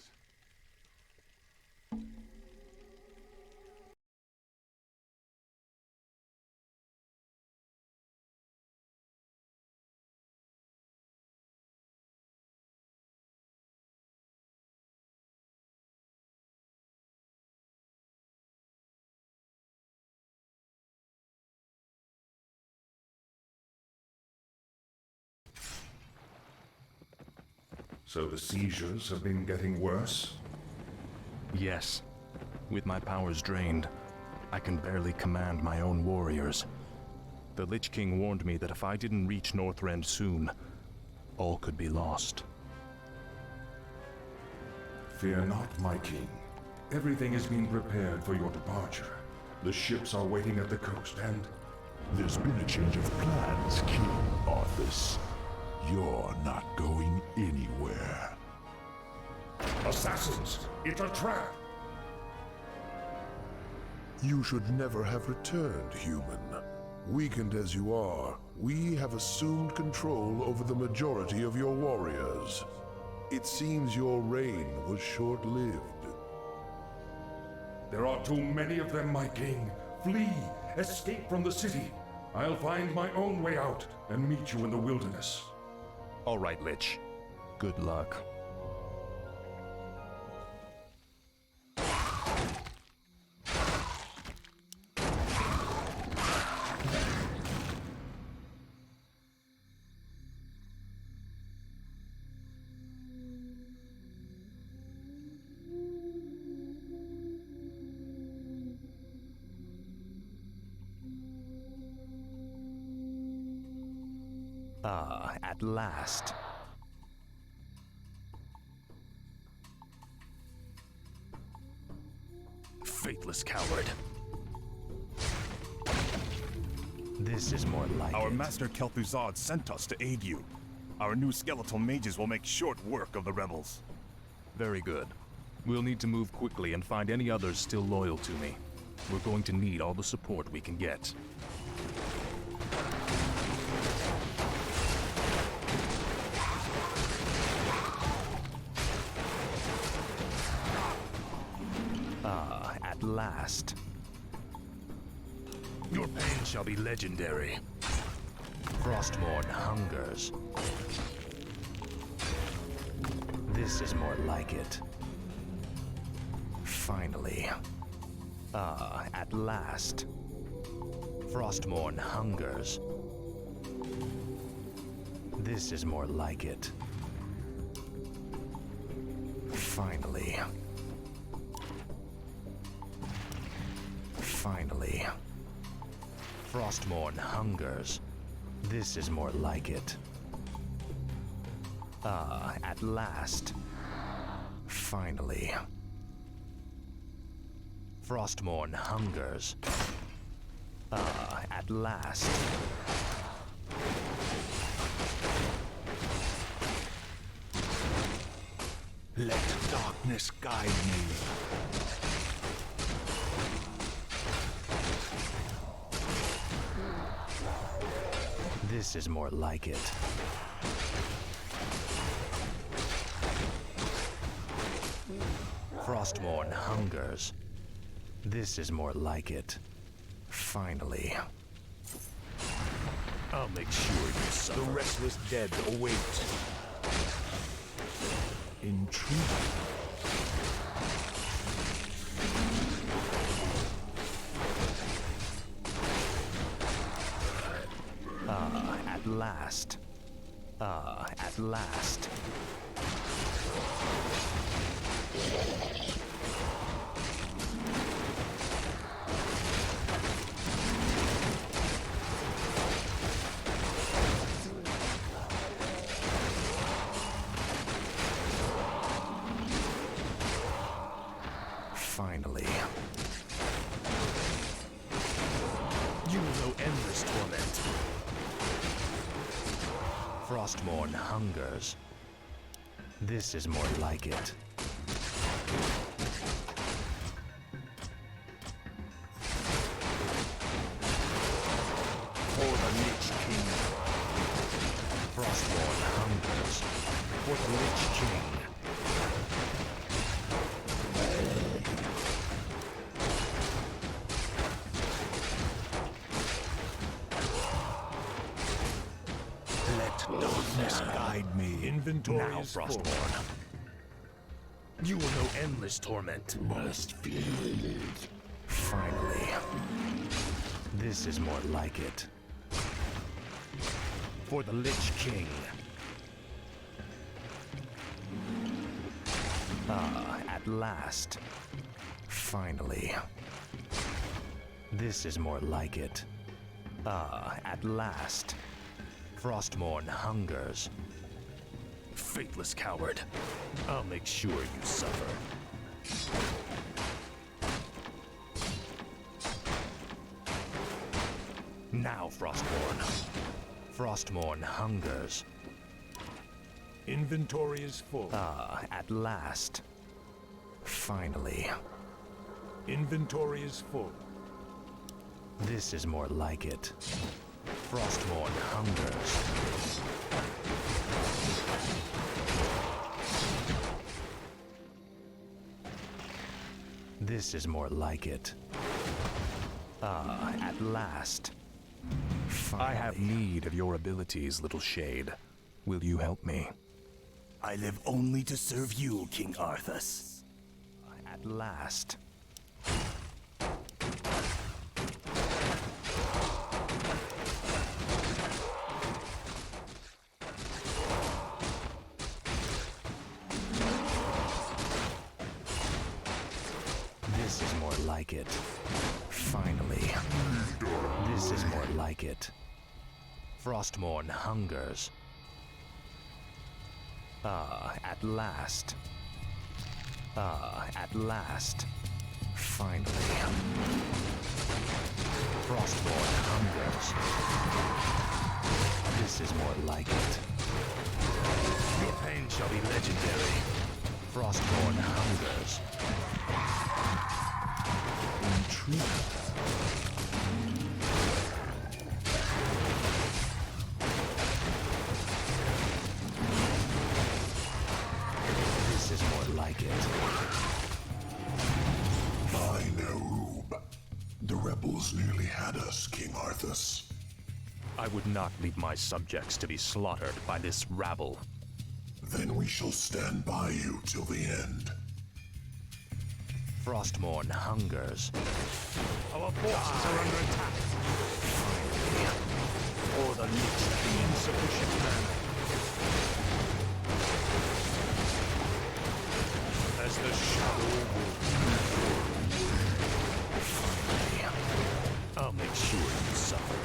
So the seizures have been getting worse? Yes. With my powers drained, I can barely command my own warriors. The Lich King warned me that if I didn't reach Northrend soon, all could be lost. Fear not, my king. Everything is being prepared for your departure. The ships are waiting at the coast, and... There's been a change of plans, King Arthas. You're not going anywhere. Assassins! It's a trap! You should never have returned, human. Weakened as you are, we have assumed control over the majority of your warriors. It seems your reign was short-lived. There are too many of them, my king. Flee! Escape from the city! I'll find my own way out and meet you in the wilderness. All right, Lich. Good luck. Ah, at last. Faithless coward. This is more like Our it. master Kel'Thuzad sent us to aid you. Our new skeletal mages will make short work of the rebels. Very good. We'll need to move quickly and find any others still loyal to me. We're going to need all the support we can get. Ah, at last. Your pain shall be legendary. Frostmourne hungers. This is more like it. Finally. Ah, at last. Frostmourne hungers. This is more like it. Finally. Finally. Frostmourne hungers. This is more like it. Ah, at last. Finally. Frostmourne hungers. Ah, at last. Let darkness guide me. This is more like it. Frostmourne hungers. This is more like it. Finally. I'll make sure you suffer. The restless dead await. Intriguing. Ah, at last. Ah, at last. Finally. You will know endless torment. Frostmourne hungers. This is more like it. the Lich King. Let darkness guide me. Inventory Now, is full. Frostborn. You will know endless torment. Must feel. Finally. This is more like it. For the Lich King. Ah, at last. Finally. This is more like it. Ah, at last. Frostmourne hungers. Faithless coward. I'll make sure you suffer. Now, Frostmourne. Frostmourne hungers. Inventory is full. Ah, at last. Finally. Inventory is full. This is more like it. Frostmourne hungers. This is more like it. Ah, at last. Finally. I have need of your abilities, little shade. Will you help me? I live only to serve you, King Arthas. At last. This is more like it. Finally. This is more like it. Frostmourne hungers. Ah, at last. Ah, at last. Finally. Frostmourne hungers. This is more like it. Your pain shall be legendary. Frostmourne hungers. Intrigued. This is more like it. By Nerub. The rebels nearly had us, King Arthas. I would not leave my subjects to be slaughtered by this rabble. Then we shall stand by you till the end. Frostmourne hungers. Our forces are under attack. Or the Lich King. Insufficient mana. As the shadow I'll make sure you suffer.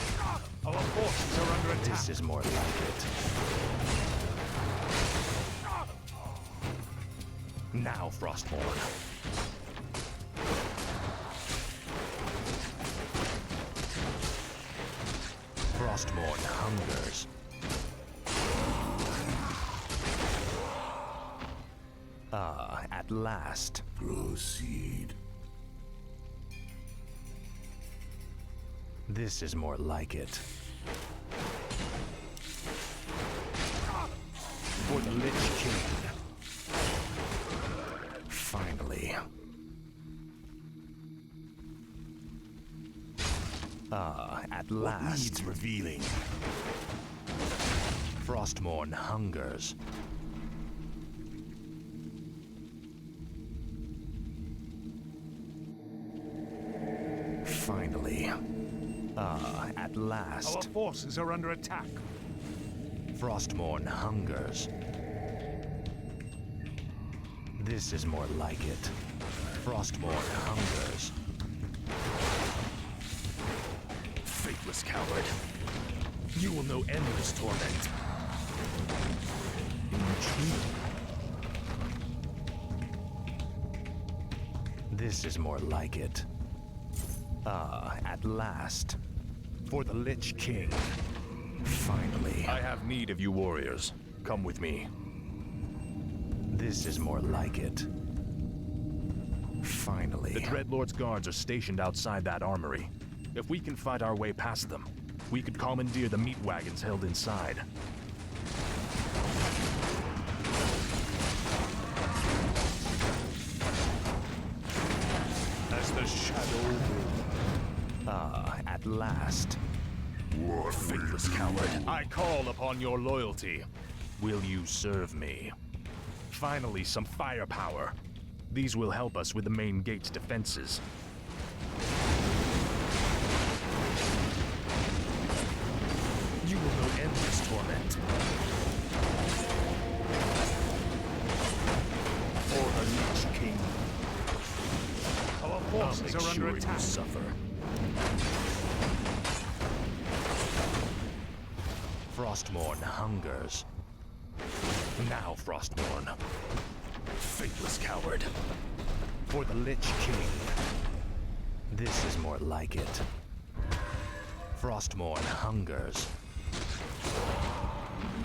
Our forces are under attack. This is more like it. Now, Frostmourne. Frostmourne hungers. Ah, at last. Proceed. This is more like it. For the Lich King. Finally. Ah, at last. Needs revealing. Frostmourne hungers. Finally. Ah, at last. Our forces are under attack. Frostmourne hungers. This is more like it. Frostmourne hungers. Faithless coward. You will know endless torment. Intrigued. This is more like it. Ah, at last. For the Lich King. Finally. I have need of you warriors. Come with me. This is more like it. Finally. The Dreadlord's guards are stationed outside that armory. If we can fight our way past them, we could commandeer the meat wagons held inside. the shadow. At last. What Faithless coward, I call upon your loyalty. Will you serve me? Finally, some firepower. These will help us with the main gate's defenses. You will know endless torment. For the Lich King. Our forces are under attack. You suffer. Frostmourne hungers. Now, Frostmourne. Faithless coward. For the Lich King. This is more like it. Frostmourne hungers.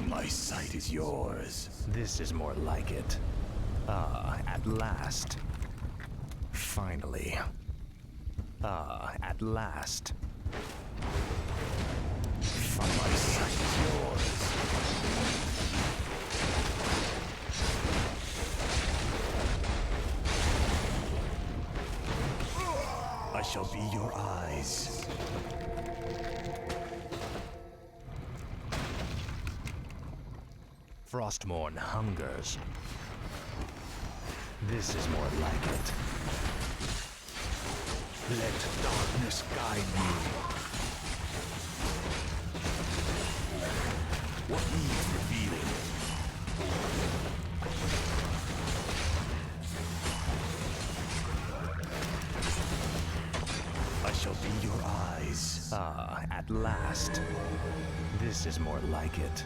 My sight is yours. This is more like it. At last. Finally. At last. My sight is yours. I shall be your eyes. Frostmourne hungers. This is more like it. Let darkness guide you. What needs revealing? I shall be your eyes. At last. This is more like it.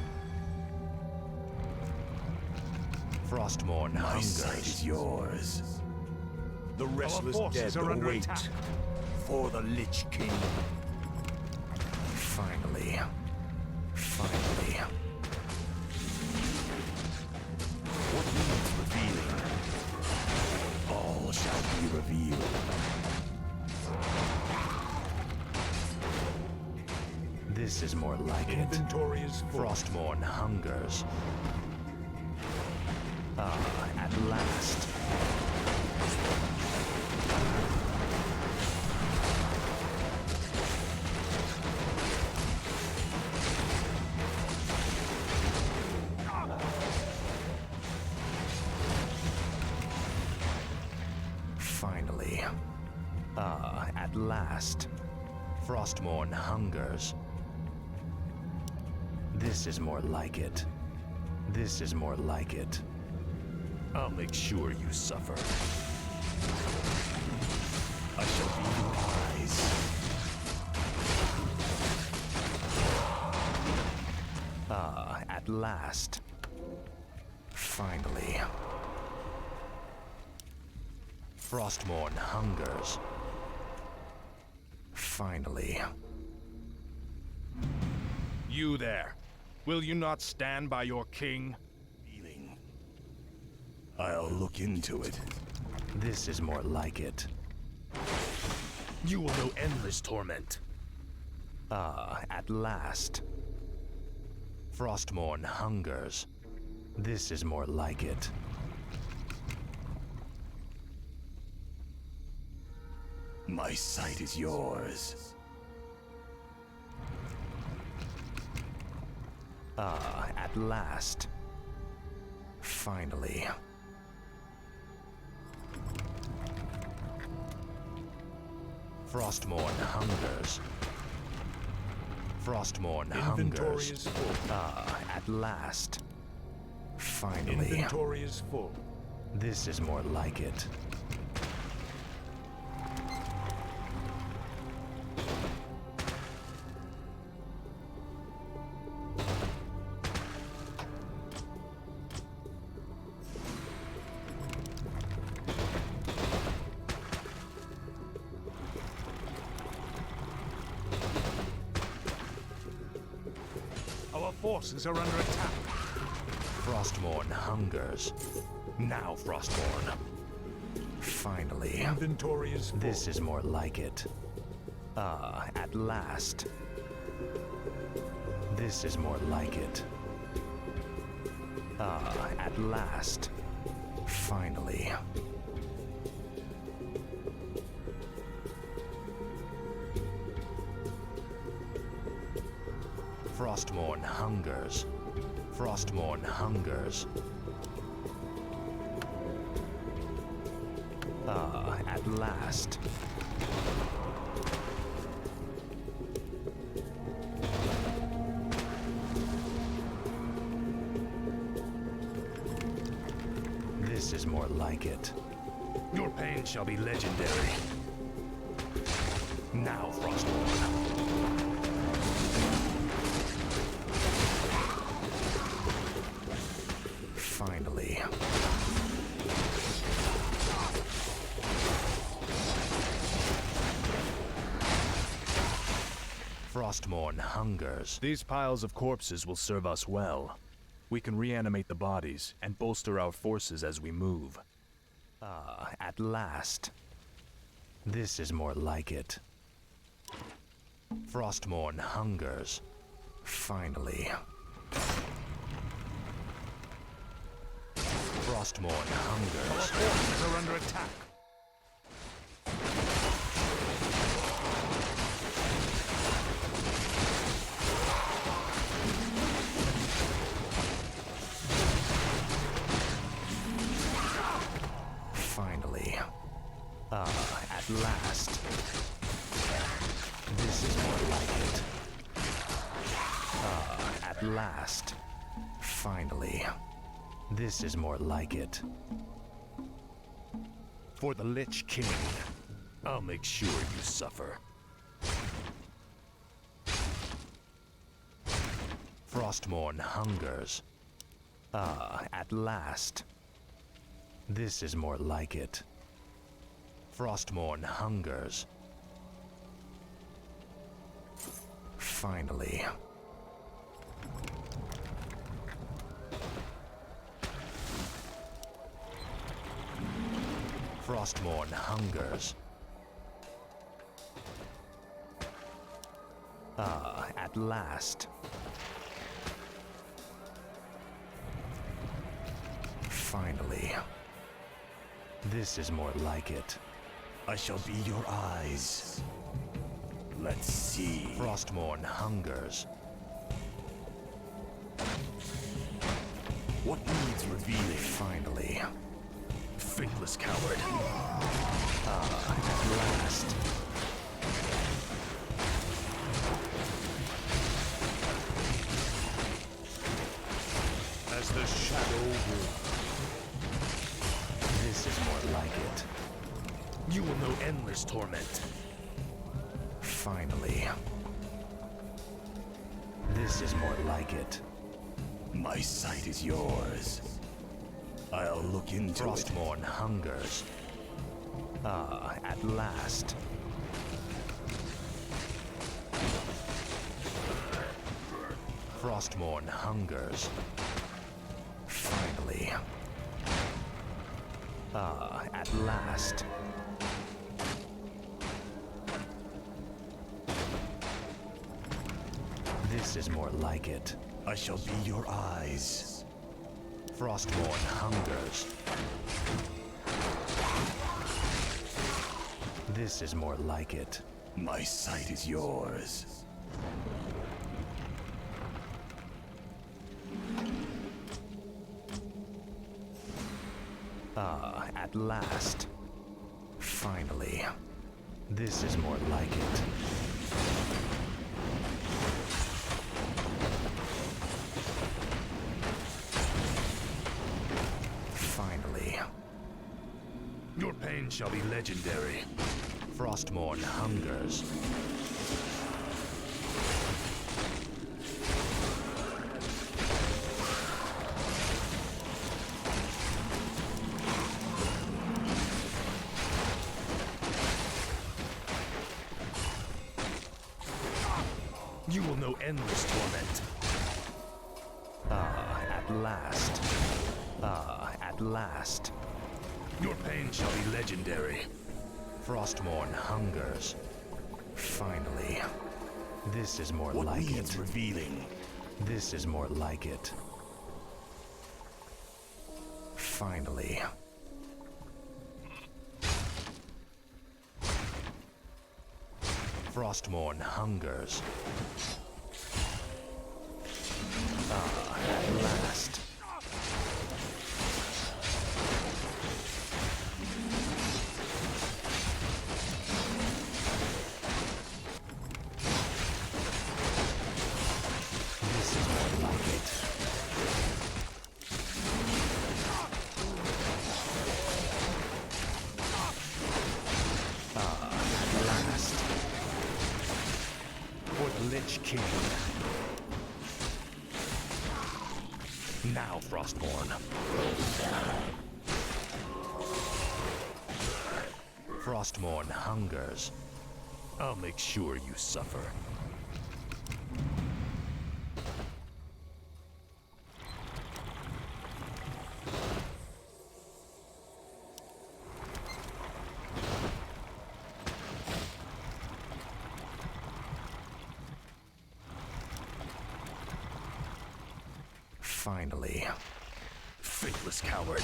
Frostmourne hungers. My sight is yours. The restless dead await for the Lich King. Finally. Finally. What needs revealing? All shall be revealed. This is more like it. Inventory is full. Frostmourne hungers. At last. Finally. At last. Frostmourne hungers. This is more like it. This is more like it. I'll make sure you suffer. I shall be your eyes. At last. Finally. Frostmourne hungers. Finally. You there. Will you not stand by your king? I'll look into it. This is more like it. You will know endless torment. At last. Frostmourne hungers. This is more like it. My sight is yours. At last. Finally. Frostmourne hungers. Frostmourne Inventory hungers. is full. At last. Finally. Inventory is full. This is more like it. Forces are under attack. Frostmourne hungers. Now, Frostmourne. Finally. Inventory is full. This is more like it. At last. This is more like it. At last. Finally. Frostmourne hungers. Frostmourne hungers. Ah, at last. This is more like it. Your pain shall be legendary. Now, Frostmourne. Finally. Frostmourne hungers. These piles of corpses will serve us well. We can reanimate the bodies and bolster our forces as we move. Ah, at last. This is more like it. Frostmourne hungers. Finally. Frostmourne hungers. Our forces are under attack. Finally. Ah, at last. This is more like it. Ah, at last. Finally. This is more like it. For the Lich King, I'll make sure you suffer. Frostmourne hungers. Ah, at last. This is more like it. Frostmourne hungers. Finally. Frostmourne hungers. Ah, at last. Finally. This is more like it. I shall be your eyes. Let's see. Frostmourne hungers. What needs revealing? Finally. Faithless coward. Ah, at last. As the shadow walks. This is more like it. You will know endless torment. Finally. This is more like it. My sight is yours. I'll look into it. Frostmourne hungers. Ah, at last. Frostmourne hungers. Finally. Ah, at last. This is more like it. I shall be your eyes. Frostmourne hungers. This is more like it. My sight is yours. Ah, at last. Finally. This is more like it. Finally. Your pain shall be legendary. Frostmourne hungers. You will know endless torment. Ah, at last. Ah, at last. Your pain shall be legendary. Frostmourne hungers. Finally. This is more What like needs it. revealing? This is more like it. Finally. Frostmourne hungers. King. Now, Frostborn. Frostborn hungers. I'll make sure you suffer. Finally. Faithless coward.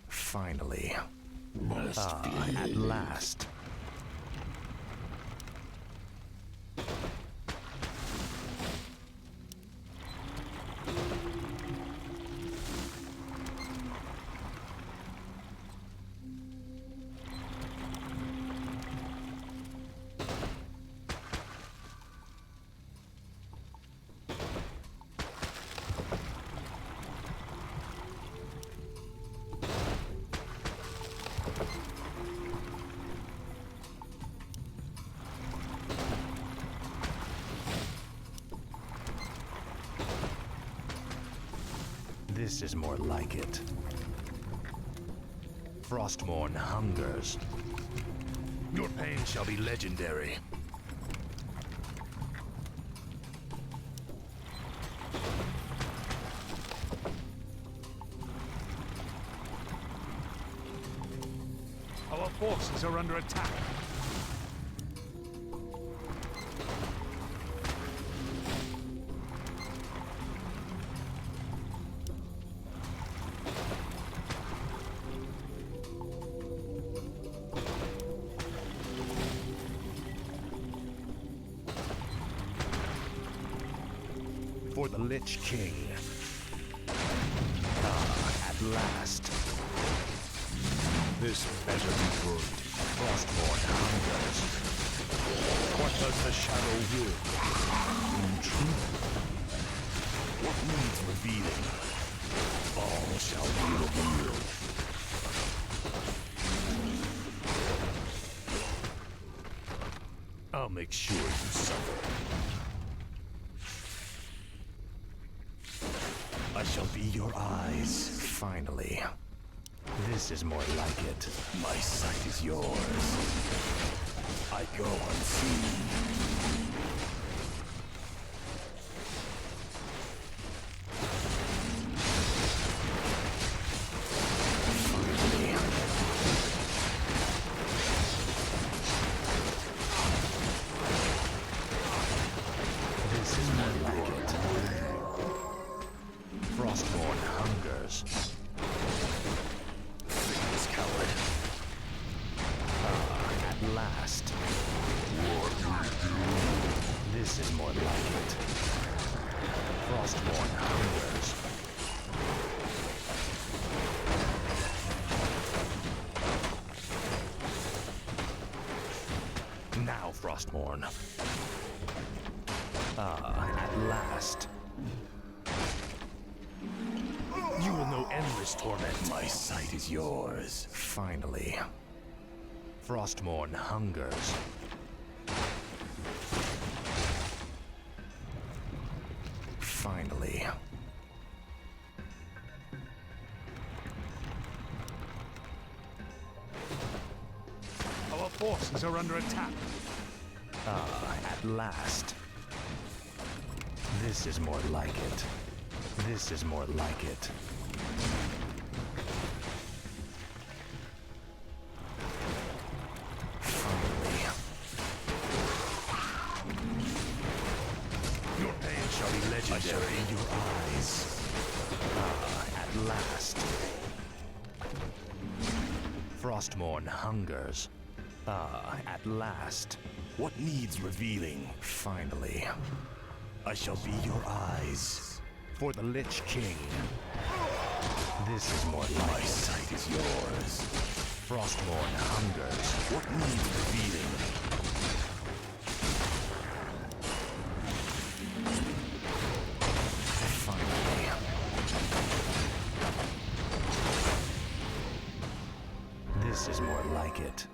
Finally. At last. This is more like it. Frostborn hungers. Your pain shall be legendary. Our forces are under attack. For the Lich King. At last. This better be good. Frostborn hungers. What does the shadow will? In truth, what needs revealing? All shall be revealed. I'll make sure you suffer. I shall be your eyes. Finally. This is more like it. My sight is yours. I go unseen. Finally. This is more like it. Frostborn hungers. Faithless coward. At last. This is more like it. Frostborn hungers. Now, Frostborn. At last. You will know endless torment. My sight is yours. Finally. Frostborn hungers. Finally. Our forces are under attack. At last. This is more like it. This is more like it. Finally. Your pain shall be legendary. I shall be your eyes. At last. Frostborn hungers. At last. What needs revealing? Finally. I shall be your eyes. For the Lich King. This is more like my sight is yours. Frostborn hungers. What needs revealing? Finally. This is more like it.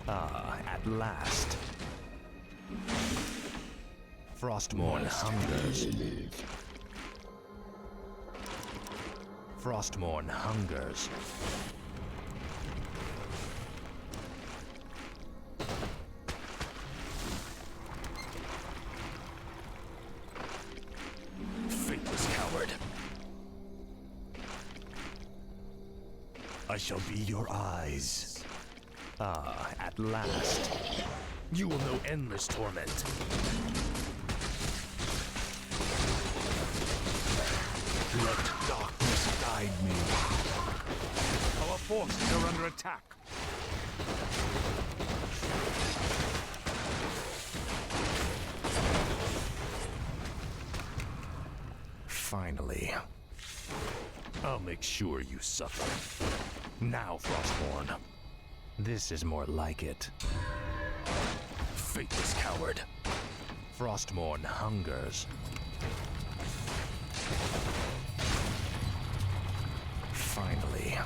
At at last. Frostmourne hungers. Frostmourne hungers. Faithless coward. I shall be your eyes. Ah, at last. You will know endless torment. Let darkness guide me. Our forces are under attack. Finally. I'll make sure you suffer. Now, Frostmourne. This is more like it. Faithless coward. Frostmourne hungers. Finally.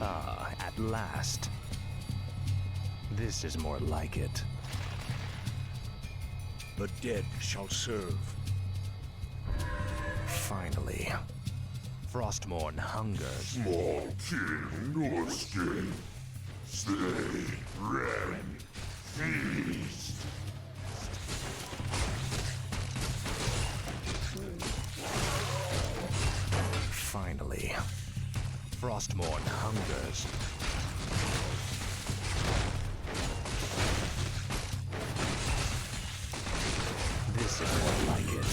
Ah, at last. This is more like it. The dead shall serve. Finally. Frostmourne hungers. Small king Norskin. Stay, Ren, feast. Finally. Frostmourne hungers. This is more like it.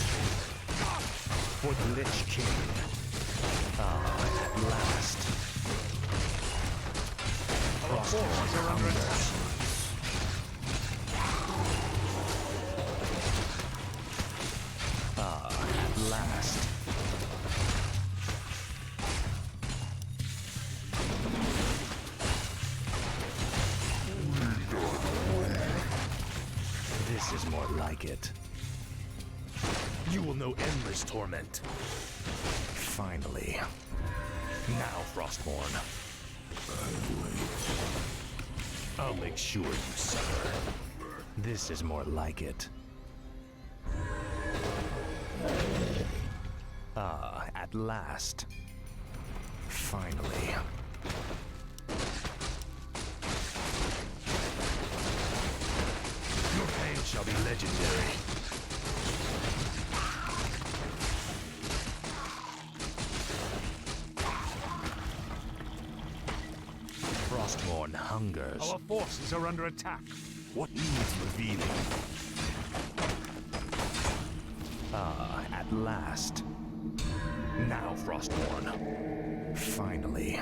For the Lich King. Ah, at last. Frostmourne hungers. Ah, at last. This is more like it. You will know endless torment. Finally. Now, Frostmourne. I'll make sure you suffer. This is more like it. Ah, at last. Finally. Your pain shall be legendary. Frostmourne hungers. Our forces are under attack. What needs revealing? Ah, at last. Now, Frostmourne. Finally.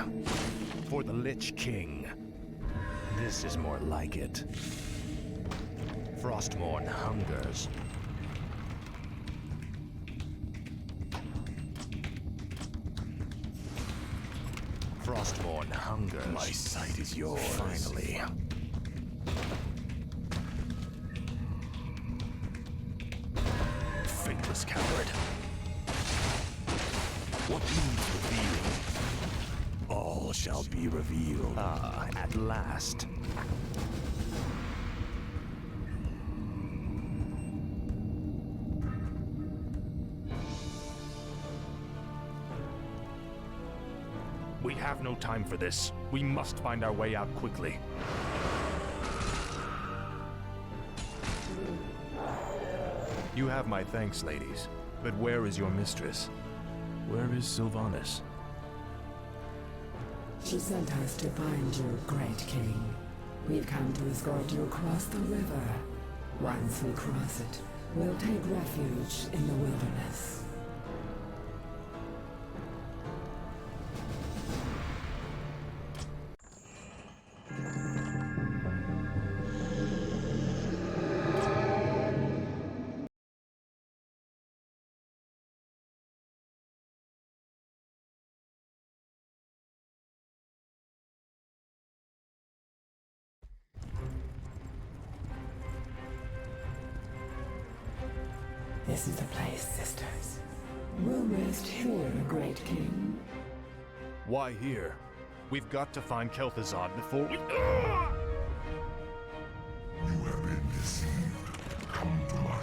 For the Lich King. This is more like it. Frostmourne hungers. Frostmourne hungers. My sight is yours. Finally. Faithless coward. What needs revealing? All shall be revealed. Ah, at last. We have no time for this. We must find our way out quickly. You have my thanks, ladies. But where is your mistress? Where is Sylvanas? She sent us to find you, Great King. We've come to escort you across the river. Once we cross it, we'll take refuge in the wilderness. This is the place, sisters. We'll rest here, Great King. Why here? We've got to find Kel'Thuzad before we...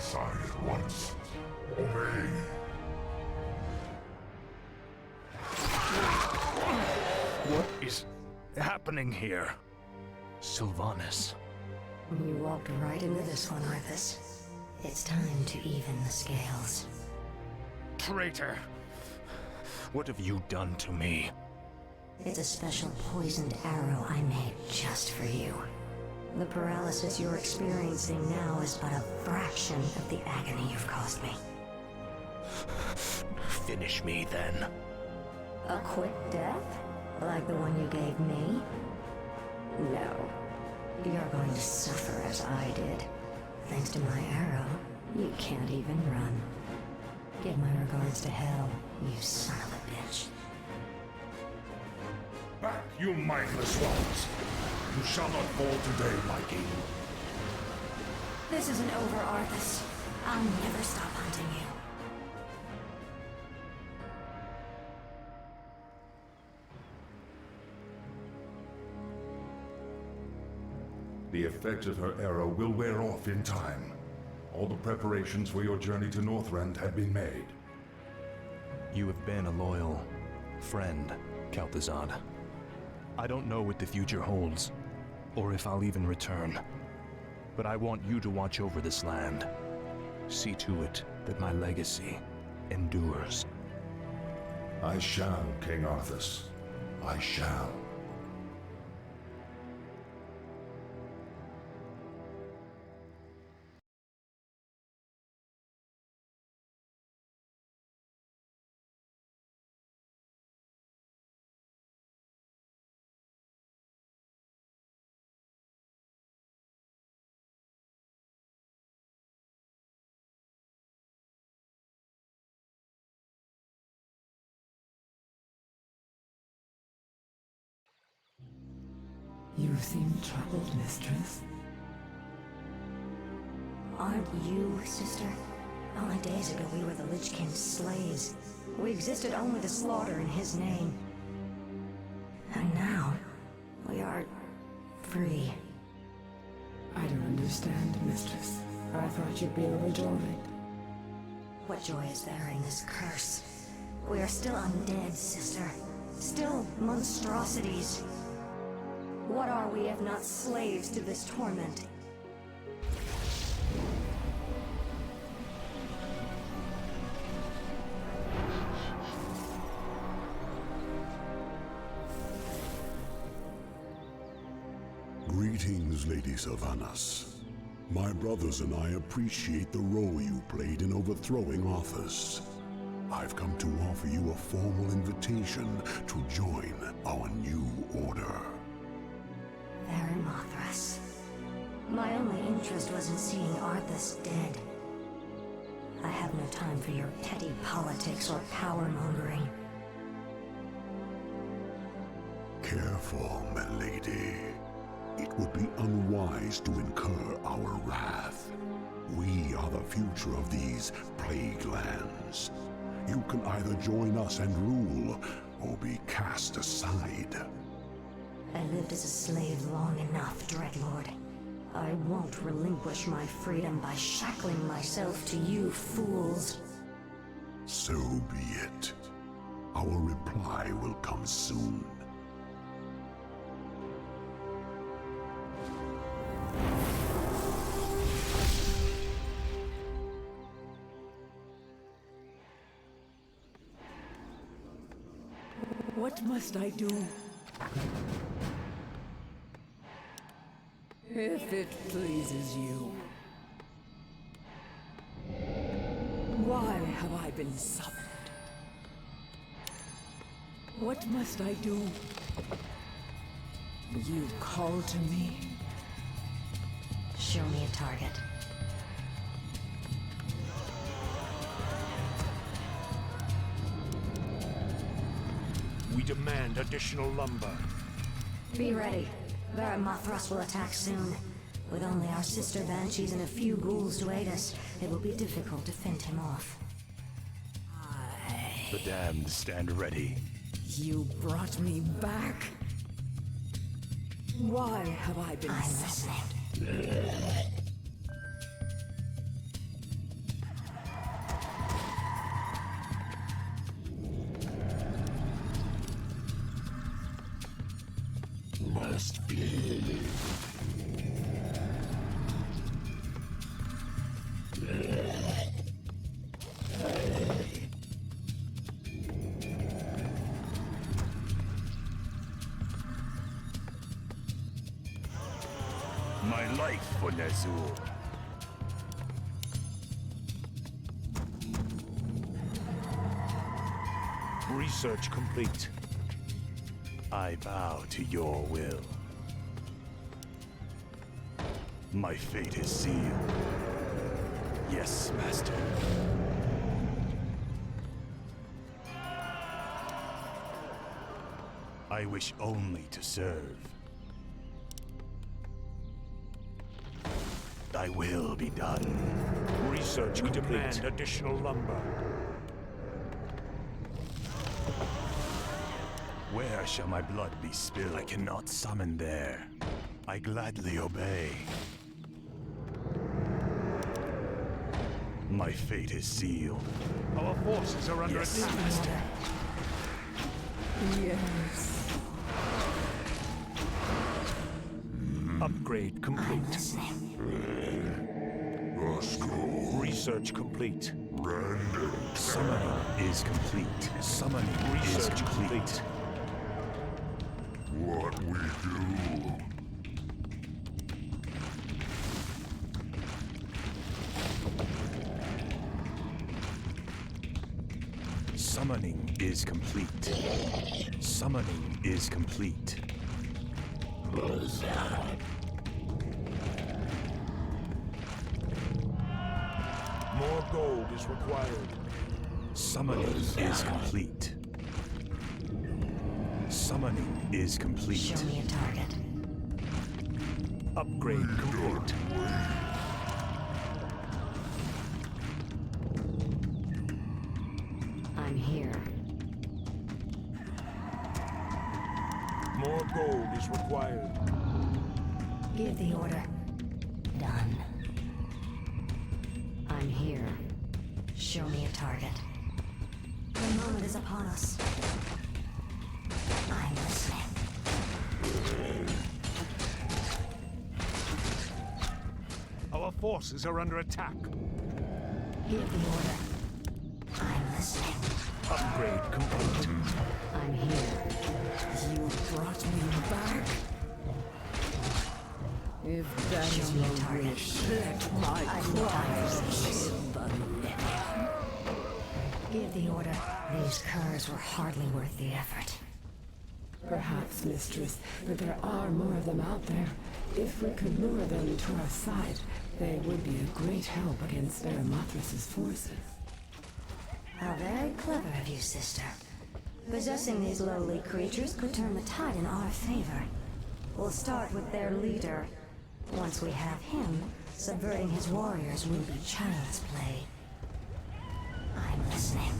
side at once. Obey. What is happening here? Sylvanas. You walked right into this one, Arthas. It's time to even the scales. Traitor! What have you done to me? It's a special poisoned arrow I made just for you. The paralysis you're experiencing now is but a fraction of the agony you've caused me. Finish me, then. A quick death? Like the one you gave me? No. You're going to suffer as I did. Thanks to my arrow, you can't even run. Give my regards to Hell, you son of a bitch. Back, you mindless ones! You shall not fall today, my king. This isn't over, Arthas. I'll never stop hunting you. The effect of her arrow will wear off in time. All the preparations for your journey to Northrend have been made. You have been a loyal friend, Kel'Thuzad. I don't know what the future holds, or if I'll even return. But I want you to watch over this land. See to it that my legacy endures. I shall, King Arthas. I shall. You seem troubled, mistress. Aren't you, sister? Only days ago we were the Lich King's slaves. We existed only to slaughter in his name. And now, we are free. I don't understand, mistress. I thought you'd be overjoyed. What joy is there in this curse? We are still undead, sister. Still monstrosities. What are we if not slaves to this torment? Greetings, Lady Sylvanas. My brothers and I appreciate the role you played in overthrowing Arthas. I've come to offer you a formal invitation to join our new order. Mothras. My only interest was in seeing Arthas dead. I have no time for your petty politics or power-mongering. Careful, my lady. It would be unwise to incur our wrath. We are the future of these plague lands. You can either join us and rule, or be cast aside. I lived as a slave long enough, Dreadlord. I won't relinquish my freedom by shackling myself to you fools. So be it. Our reply will come soon. What must I do? If it pleases you. Why have I been summoned? What must I do? You call to me? Show me a target. We demand additional lumber. Be ready. Mothras will attack soon. With only our sister banshees and a few ghouls to aid us, it will be difficult to fend him off. The damned stand ready. You brought me back? Why have I been I'm summoned? listening. must be. My life for Nazul. Research complete. I bow to your will. My fate is sealed. Yes, Master. I wish only to serve. Thy will be done. Research complete. Demand additional lumber. Where shall my blood be spilled? I cannot summon there. I gladly obey. My fate is sealed. Our forces are under attack. Master. Yes. Upgrade complete. Research complete. Summoning is complete. Summoning research complete. What we do? Summoning is complete. Summoning is complete. More gold is required. Summoning is complete. Summoning is complete. Show me a target. Upgrade complete. I'm here. More gold is required. Give the order. Done. I'm here. Show me a target. The moment is upon us. I'm listening. Our forces are under attack. Give the order. I'm listening. Upgrade complete. I'm here. You brought me back. If that is Show me a your target. wish, let my cries kill the living. Give the order. These curs were hardly worth the effort. Perhaps, mistress, but there are more of them out there. If we could lure them to our side, they would be a great help against Beremothras' forces. How very clever of you, sister. Possessing these lowly creatures could turn the tide in our favor. We'll start with their leader. Once we have him, subverting his warriors will be child's play. I'm listening.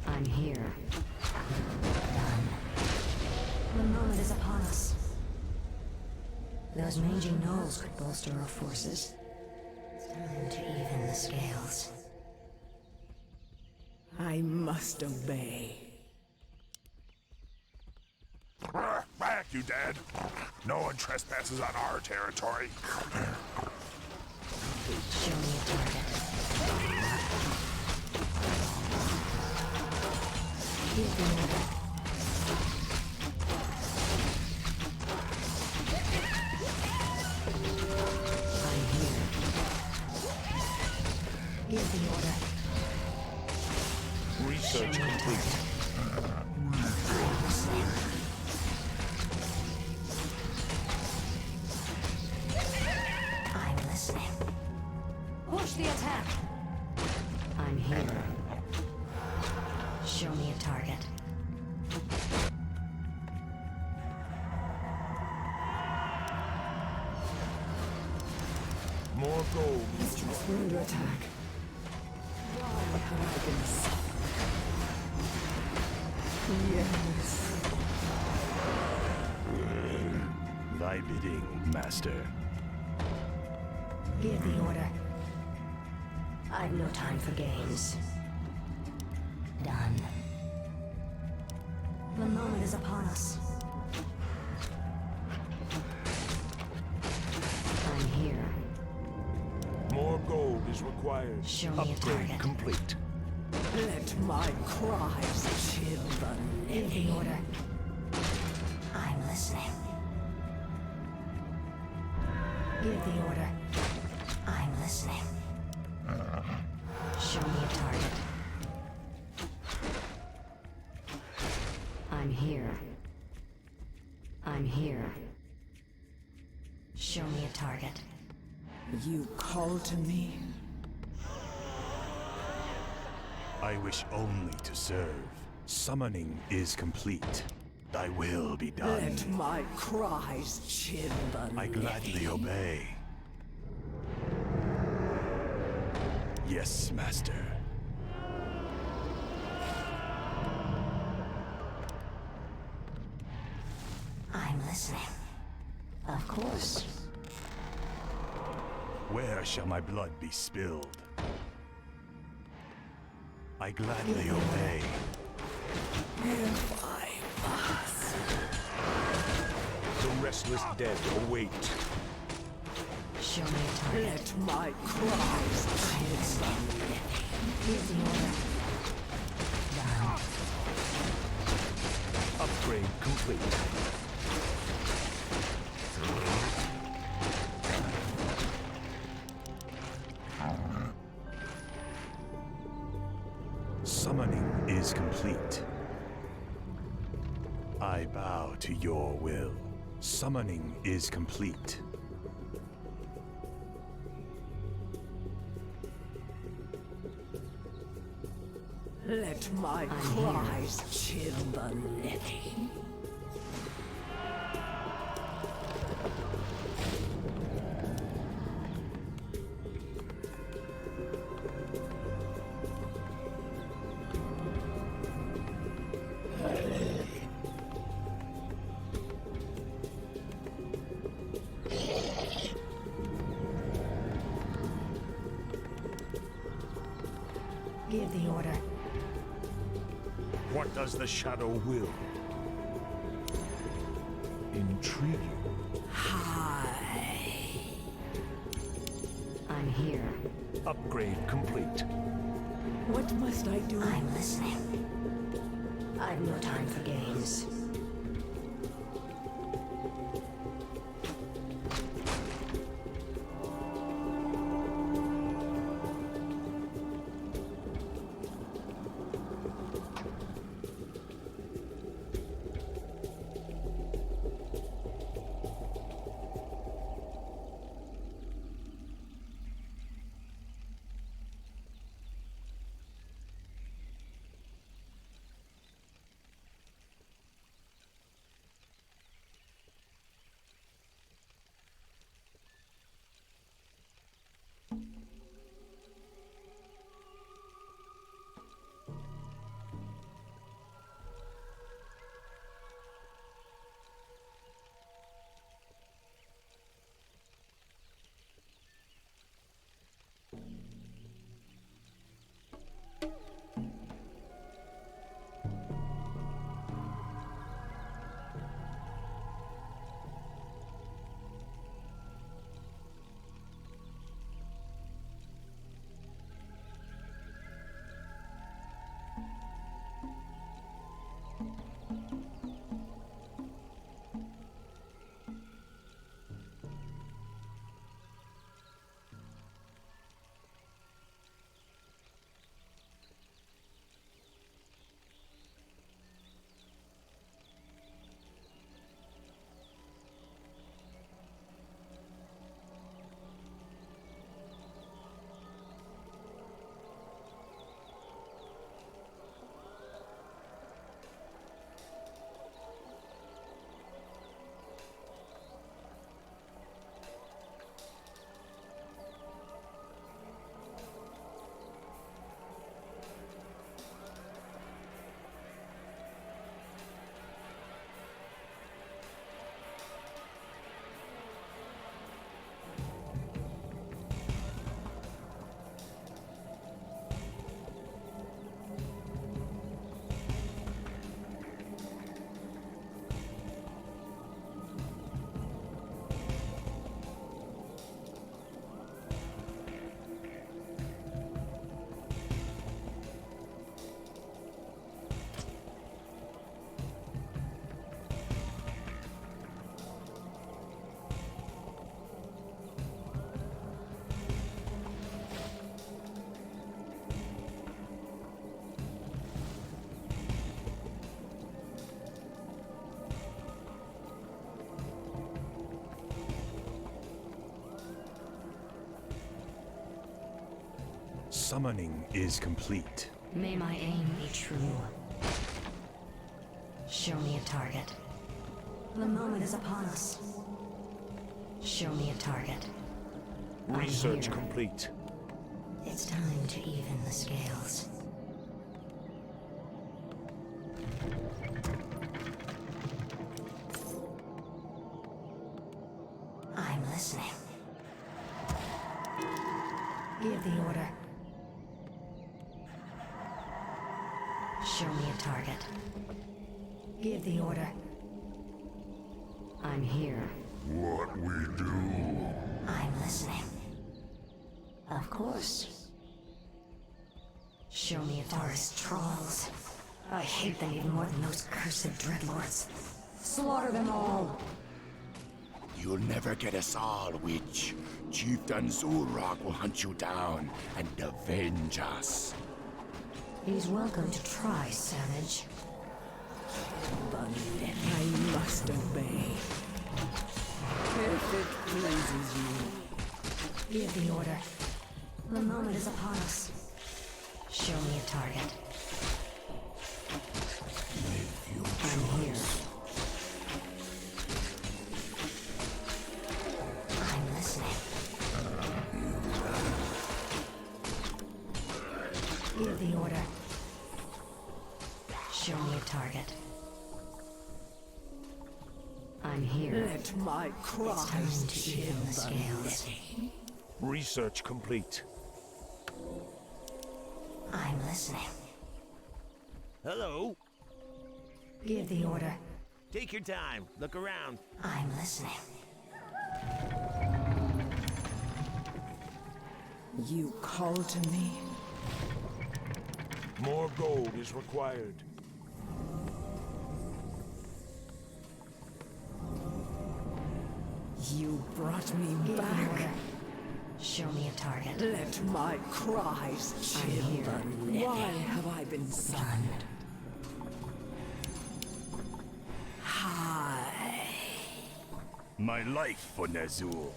I'm here. Done. The moment is upon us. Those mangy gnolls could bolster our forces. It's time to even the scales. I must obey. Back, you dead. No one trespasses on our territory. Show me a target. Give the order. I'm here. Give the order. Research complete. I'm listening. I'm listening. Push the attack. I'm here. Show me a target. More gold. Mistress, we're under attack. Why have I been suffered? Yes. Thy bidding, Master. Give the order. I've no time for games. Done. The moment is upon us. is required. Show me a Upgrade target. complete. Let my cries chill the Give the order. I'm listening. Give the order. I'm listening. Show me a target. I'm here. I'm here. Show me a target. You call to me? I wish only to serve. Summoning is complete. Thy will be done. Let my cries chill the I gladly obey. Yes, Master. I'm listening. Of course. Where shall my blood be spilled? I gladly obey. If I must. The restless dead await. Show me a target. Let my cries chill the Give the order. Down. Upgrade complete. Summoning is complete. I bow to your will. Summoning is complete. Let my cries chill the living. Give the order. What does the shadow will? Intriguing. Hi. I'm here. Upgrade complete. What must I do? I'm listening. I've no time for games. Summoning is complete. May my aim be true. Show me a target. The moment is upon us. Show me a target. Research complete. It's time to even the scales. I'm listening. Give the order. Show me a target. Give the order. I'm here. What we do? I'm listening. Of course. Show me a forest trolls. I hate them even more than those cursed dreadlords. Slaughter them all. You'll never get us all, witch. Chieftain Zulrock will hunt you down and avenge us. He's welcome to try, savage. I must obey. If it pleases you. Give the order. The moment is upon us. Show me a target. I'm here. I'm listening. Give the order. Show me a target. I'm here. Let my It's cries time to chill even the the scales. living. Research complete. I'm listening. Hello. Give the order. Take your time. Look around. I'm listening. You call to me? More gold is required. You brought me Give the back. order. Show me a target. Let my cries chill here. the living. Why have I been summoned? Hi. My life for Nazul.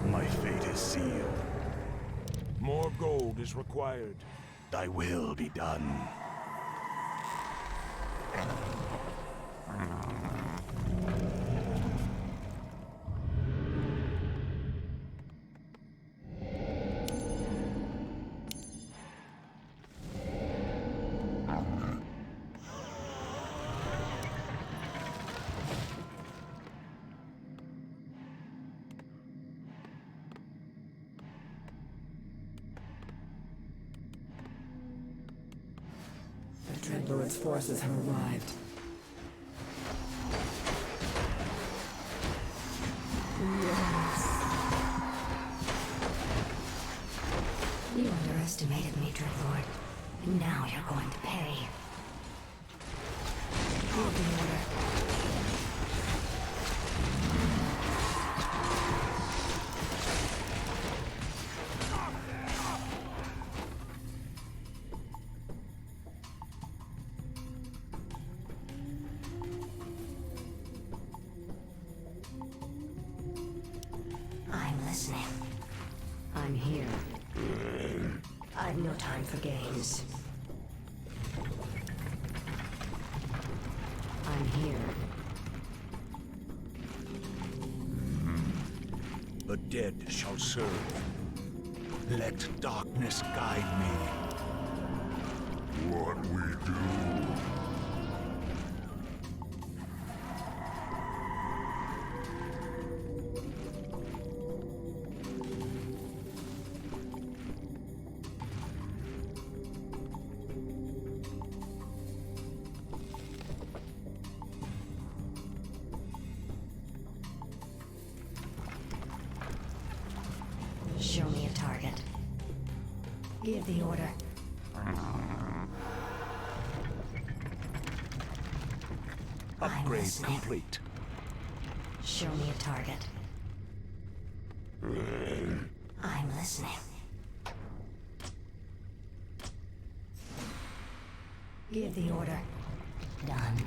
My fate is sealed. More gold is required. Thy will be done. The Dreadlord's forces have arrived. Yes. You underestimated me, Dreadlord. Now you're going to pay. Give the order. I'm listening. I'm here. I've no time for games. I'm here. The dead shall serve. Let darkness guide me. What we do? Show me a target. Give the order. Upgrade listening. complete. Show me a target. I'm listening. Give the order. Done.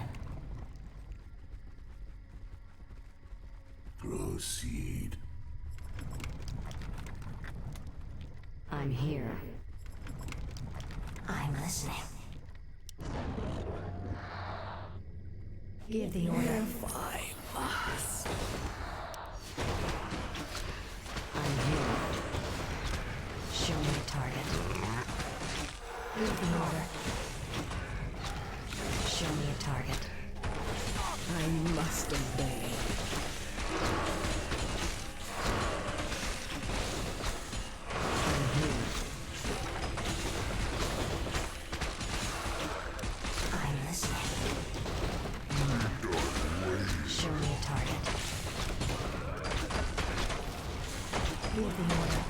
Proceed. I'm here. I'm listening. Give the order. If I must. I'm here. Show me a target. Give the order. Show me a target. I must obey. I'm here. I'm listening. Show me a target. Give the order.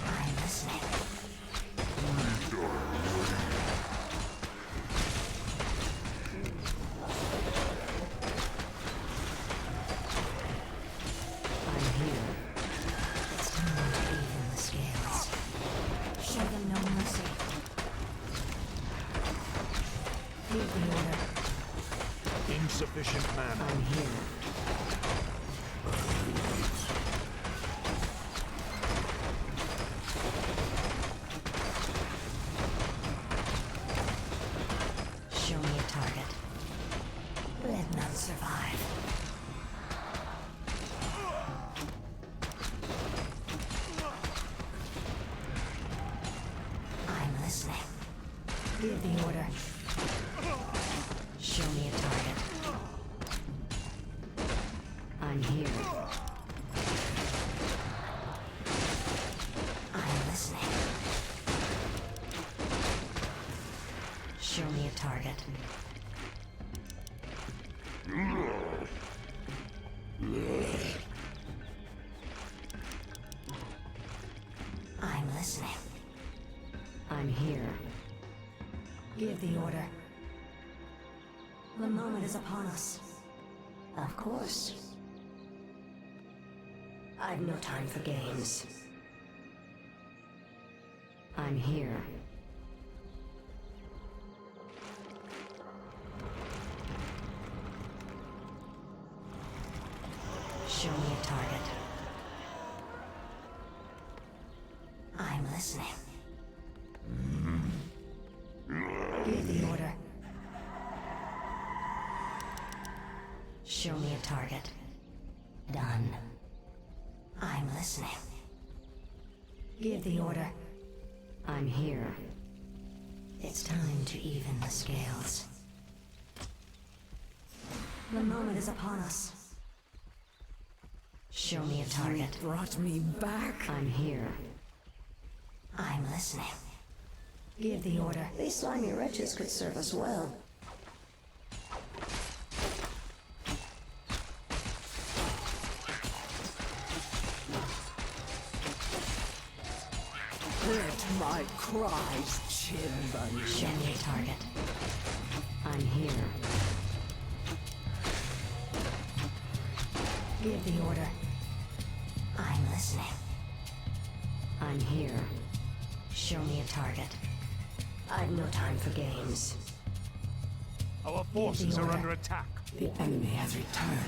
I'm listening. I'm here. It's time to even the scales. Show them no mercy. Give the order. Insufficient mana. I'm here. Show me a target. Let none survive. I'm listening. Give the order. Show me a target. I'm here. I'm listening. Show me a target. I'm listening. I'm here. Give the order. The moment is upon us. Of course. I've no time for games. I'm here. Show me a target. I'm listening. Give the order. Show me a target. Done. I'm listening. Give the order. I'm here. It's time to even the scales. The moment is upon us. Show me a target. You brought me back. I'm here. I'm listening. Give the order. These slimy wretches could serve us well. Let my cries chill the Show me a target. I'm here. Give the order. I'm listening. I'm here. Show me a target. I've no time for games. Our forces are under attack. The enemy has returned.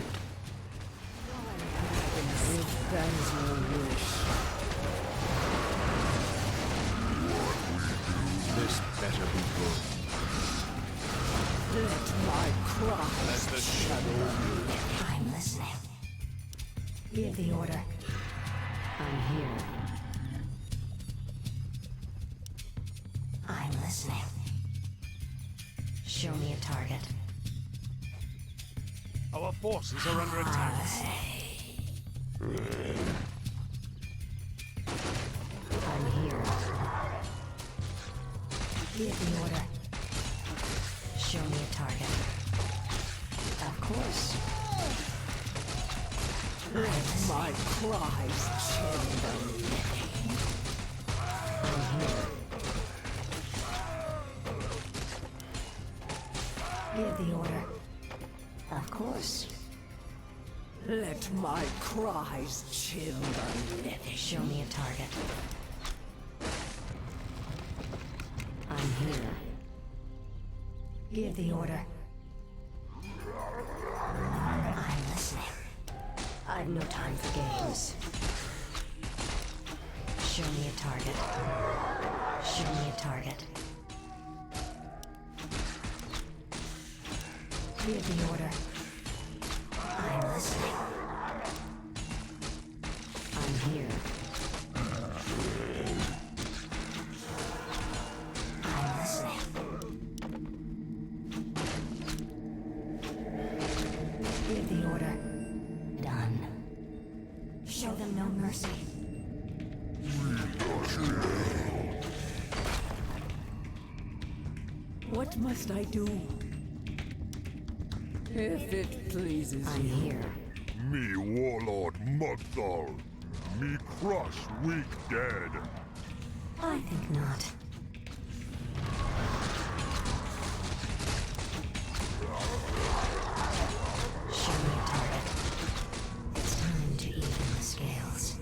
If that is your wish. This better be good. Let my cries Let the shadow I'm listening. Give the order. I'm here. I'm listening. Show me a target. Our forces are under attack. I'm here. Give the order. Show me a target. Of course. Let my cries chill the living. I'm here. Give the order. Of course. Let my cries chill the living. Show me a target. I'm here. Give the order. I'm listening. I've no time for games. Show me a target. Show me a target. Give the order. I'm listening. I'm here. I'm listening. Give the order. Done. Show them no mercy. What must I do? If it pleases I'm you. here. Me warlord Mugthal. Me crush weak dead. I think not. Show me a target. It's time to even the scales.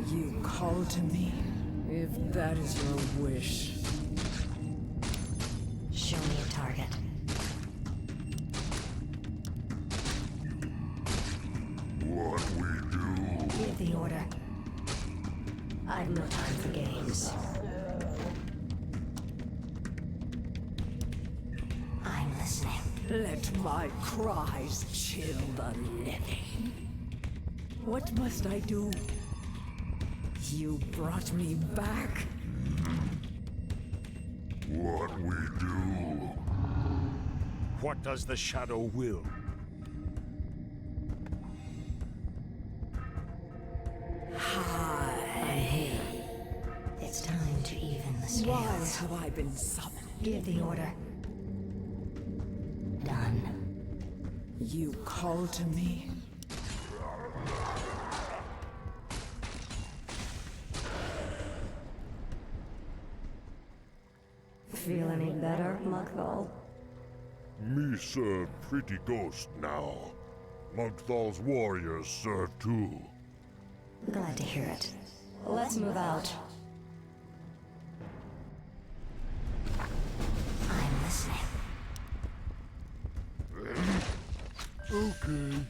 You call to me, if that is your wish. Show me a target. What we do? Give the order. I've no time for games. I'm listening. Let my cries chill the living. What must I do? You brought me back. What we do? What does the Shadow will? Hi. It's time to even the scales. Why have I been summoned? Give the order. Done. You call to me? Feel any better, Mugthal? Me serve pretty ghost now. Mugthal's warriors serve too. Glad to hear it. Let's move out. I'm listening. Okay.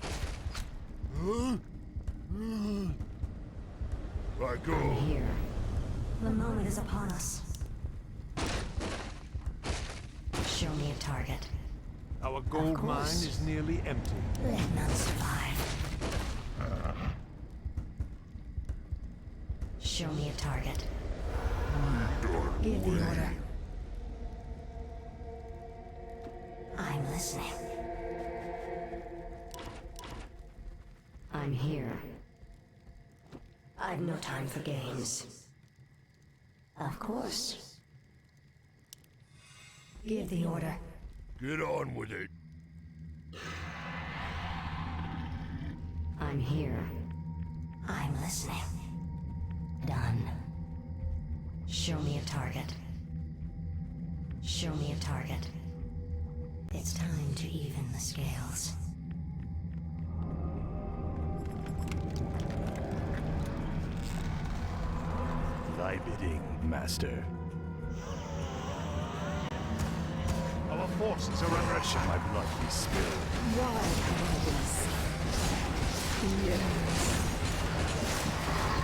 I go. I'm here. The moment is upon us. Show me a target. Our gold mine is nearly empty. Let none survive. Show me a target. Give the order. I'm listening. I'm here. I've no time for games. Of course. Give the order. Get on with it. I'm here. I'm listening. Done. Show me a target. Show me a target. It's time to even the scales. Thy bidding, Master. Our forces are under Shall my blood be spilled? Why have I been summoned? Yes.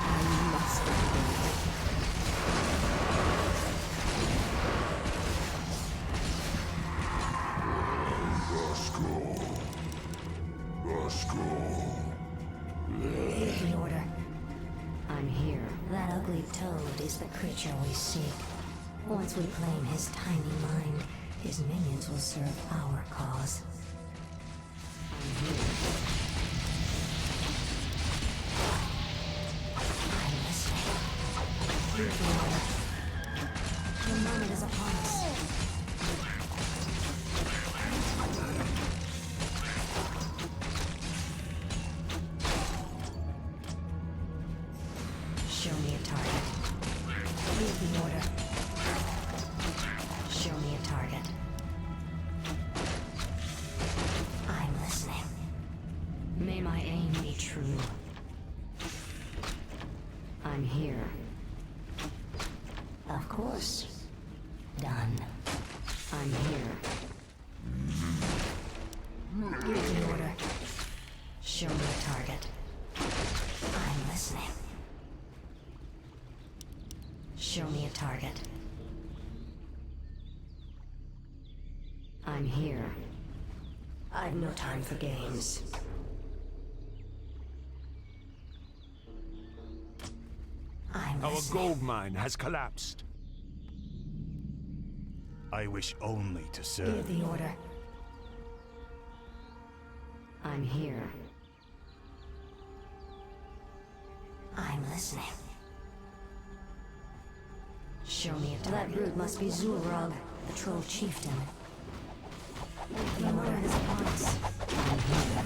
I must obey. Give the order. I'm here. That ugly toad is the creature we seek. Once we claim his tiny mind, his minions will serve our cause. I'm here. I'm listening. Give the order. The moment is upon us. Show me a target. Give the order. Show me a target. I'm listening. May my aim be true. I'm here. Of course. Done. I'm here. Give the order. Show me a target. I'm listening. Show me a target. I'm here. I've no time for games. Our gold mine has collapsed. I wish only to serve. Give the order. I'm here. I'm listening. Show me a target. That brute must be Zulrog, the troll chieftain. The order is upon us. I'm here.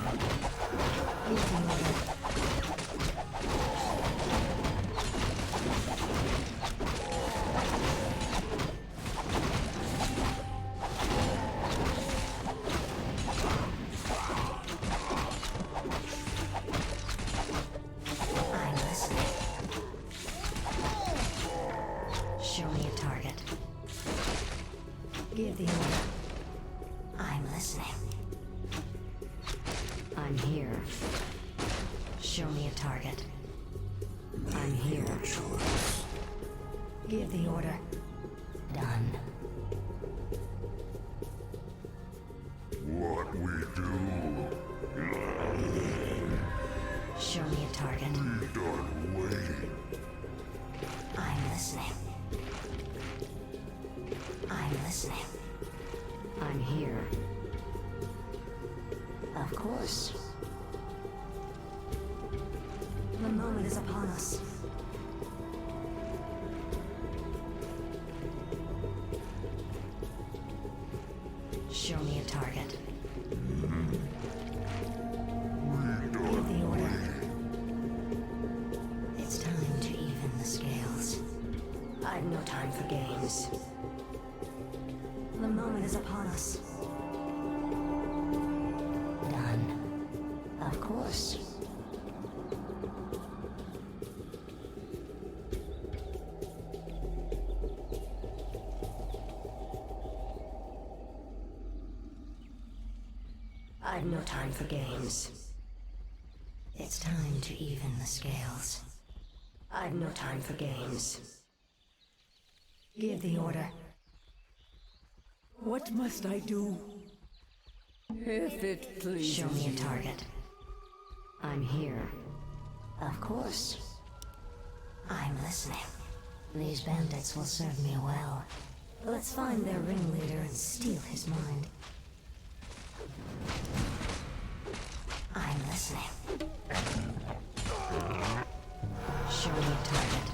Give the order. Give the order. I'm listening. I'm here. Show me a target. I'm here. Give the order. Done. What we do? Show me a target. We don't wait. I'm listening. I'm listening. I'm here. Of course. The moment is upon us. Show me a target. Give the order. It's time to even the scales. I've no time for games. The moment is upon us. Done. Of course. I've no time for games. It's time to even the scales. I've no time for games. Give the order. What must I do? If it pleases Show me a you. target. I'm here. Of course. I'm listening. These bandits will serve me well. Let's find their ringleader and steal his mind. I'm listening. Show me a target.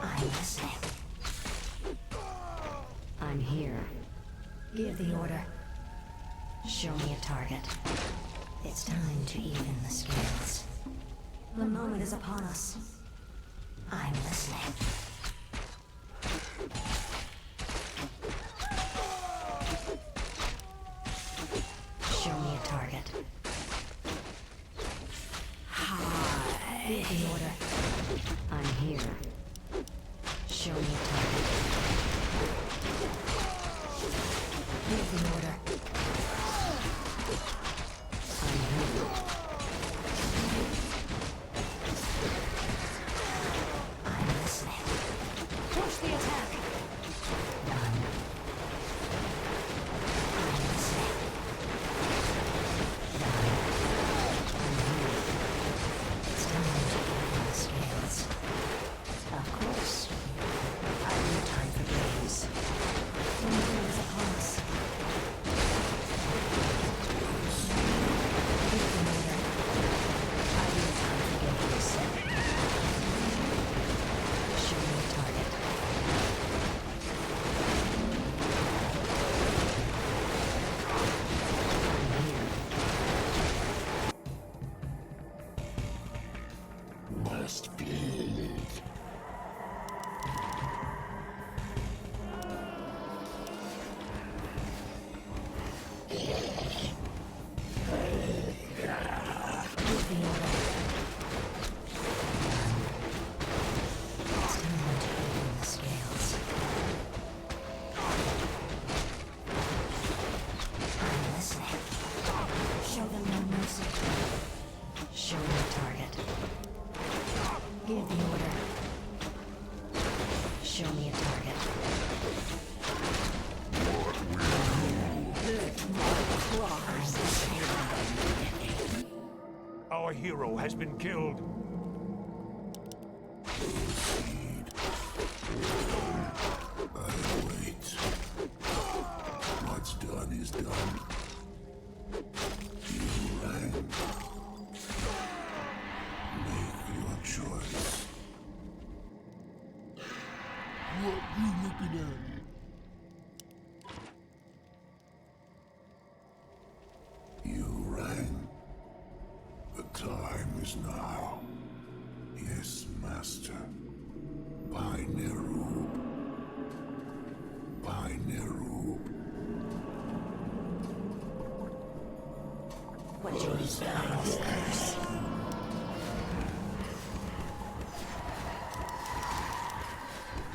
I'm listening. I'm here. Give the order. Show me a target. It's time to even the scales. The moment is upon us. I'm listening. Show me a target. Give the order. I'm here. Show me a target. Give the order. I'm here. I'm listening. Push the attack. Done. I'm listening. Done. I'm here. It's time to even the scales. Of course. I have no time for games. The moment is upon us. Give the order. I have no time for games. Show me a target. I'm here. Must bleed. Give the order. It's time to even the scales. I'm listening. Show them no mercy. Show me a target. Show me a target. Let my cries Our hero has been killed. I wait. What's done is done. You Lang. Make your choice. What you looking at? You Lang. The time is now. Yes, Master. By Nerub. By Nerub. What joys guide this curse?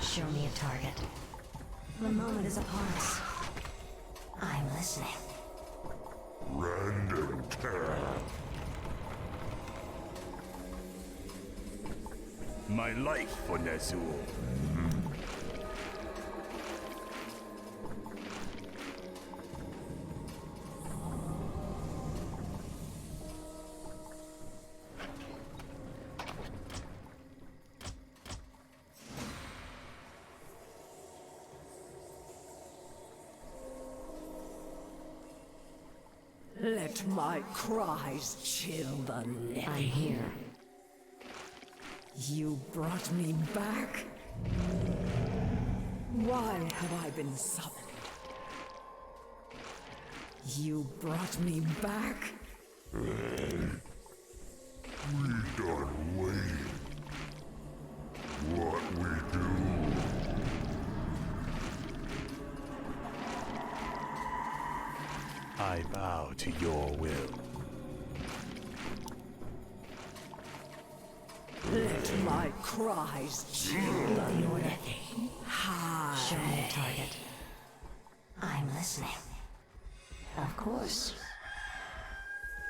Show me a target. The moment is upon us. I'm listening. Random terror. My life for Nazul. Let my cries chill the living. I'm here. You brought me back? Why have I been summoned? You brought me back? We done waiting. What we do? I bow to your will. Let my cries chill the living. Show me a target. I'm listening. Of course.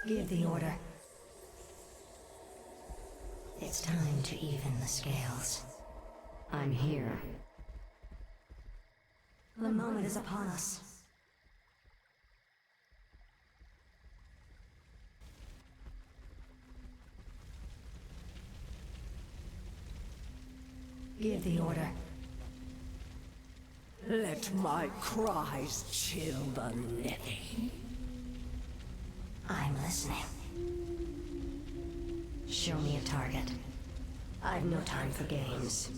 Give the order. It's time to even the scales. I'm here. The moment is upon us. Give the order. Let my cries chill the living. I'm listening. Show me a target. I've no time for games.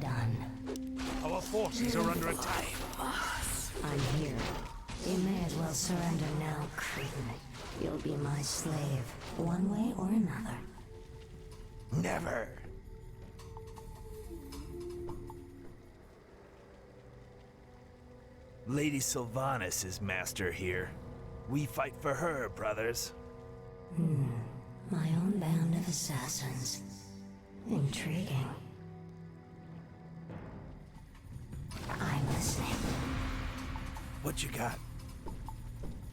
Done. Our forces are under attack. I'm here. You may as well surrender now, Cretan. You'll be my slave, one way or another. Never. Lady Sylvanas is master here. We fight for her, brothers. My own band of assassins. Intriguing. I'm listening. What you got?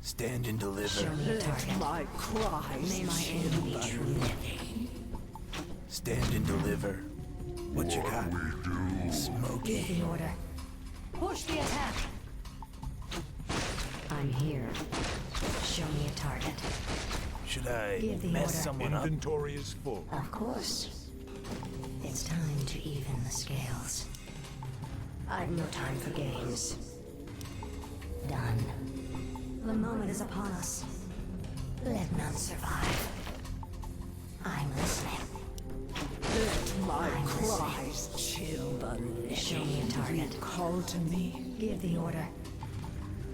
Stand and deliver. Show me a Let target. my cries May my chill aim be the true. living. Stand and deliver. What you got? We do. Smoky. Give the order. Push the attack. I'm here. Show me a target. Should I Give the mess order. someone up? Inventory is full. Of course. It's time to even the scales. I've no time for games. Done. The moment is upon us. Let none survive. I'm listening. Let my I'm cries chill the living. Show me a target. You call to me? Give the order.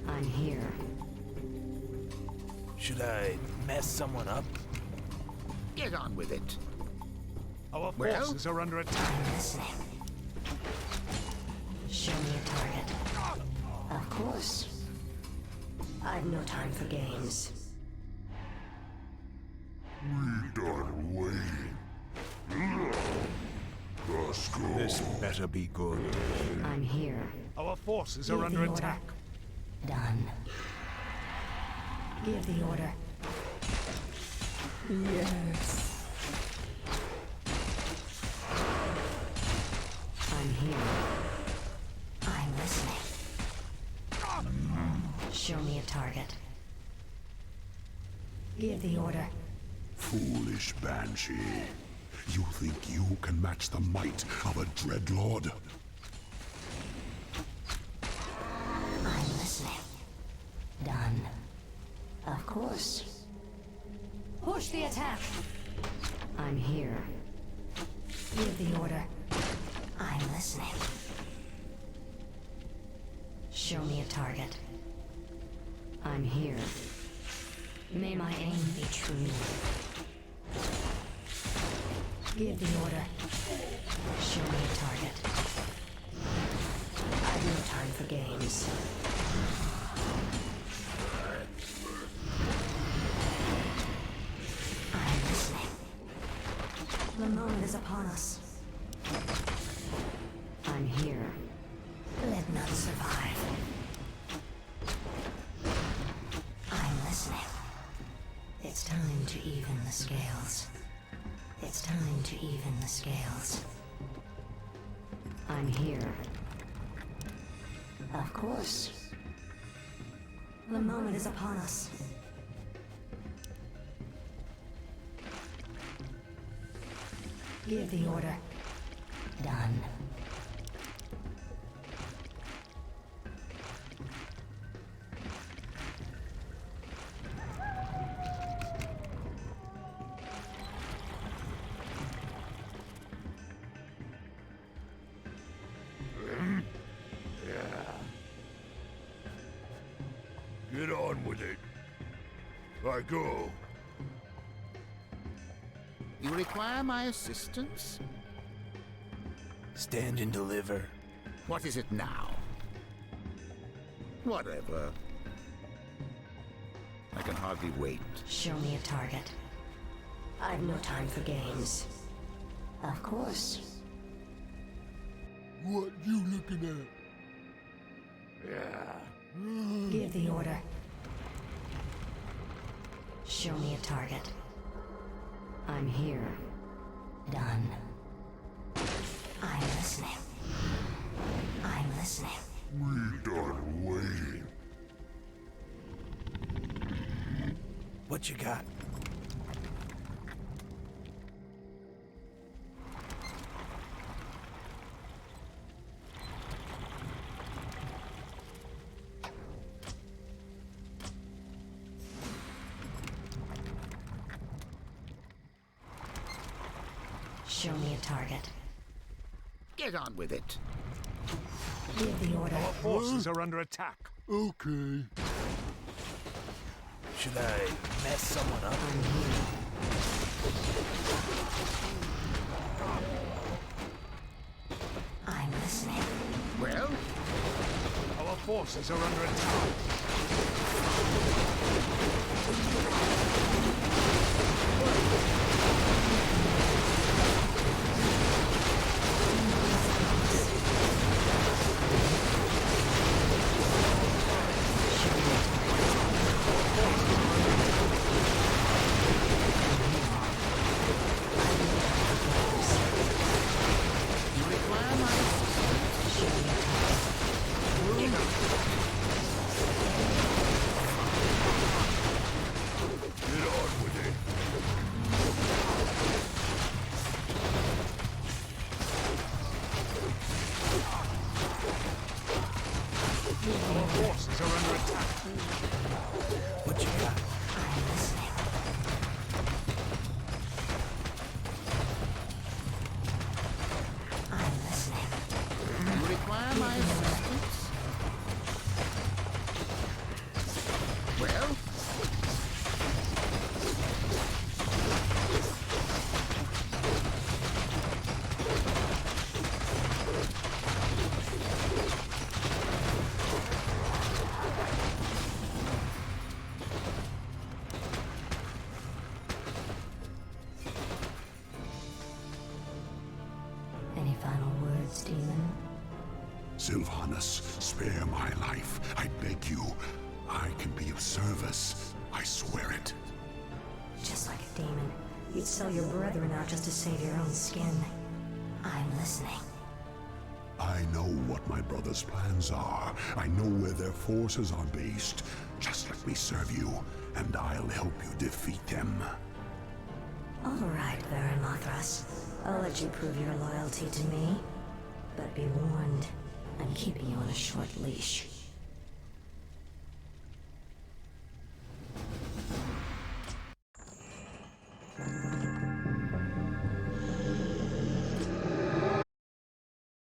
I'm here. Should I mess someone up? Get on with it. Our Well? forces are under attack. I'm listening. Show me a target. Of course. I've no time for games. We done waiting. The score. This better be good. I'm here. Our forces Give are under the order. attack. Done. Give the order. Yes. I'm here. Show me a target. Give the order. Foolish Banshee. You think you can match the might of a Dreadlord? I'm listening. Done. Of course. Push the attack! I'm here. Give the order. I'm listening. Show me a target. I'm here. May my aim be true. Give the order. Show me a target. I've no time for games. I'm listening. The moment is upon us. I'm here. Let none survive. I'm listening. It's time to even the scales. It's time to even the scales. I'm here. Of course. The moment is upon us. Give the order. Done. Get on with it. I go. You require my assistance? Stand and deliver. What is it now? Whatever. I can hardly wait. Show me a target. I've no time for games. Of course. What you looking Give the order. Show me a target. I'm here. Done. I'm listening. I'm listening. We done waiting. What you got? Show me a target. Get on with it. Give the order. Our forces are under attack. Okay. Should I mess someone up? I'm here. I'm listening. Well? Our forces are under attack. Our forces are under attack. What you got? I'm listening. I'm listening. You require my assistance? Well? Any final words, demon? Sylvanas, spare my life. I beg you. I can be of service. I swear it. Just like a demon, you'd sell your brethren out just to save your own skin. I'm listening. I I know what my brother's plans are. I know where their forces are based. Just let me serve you, and I'll help you defeat them. All right, Baron Mothras. I'll let you prove your loyalty to me. But be warned, I'm keeping you on a short leash.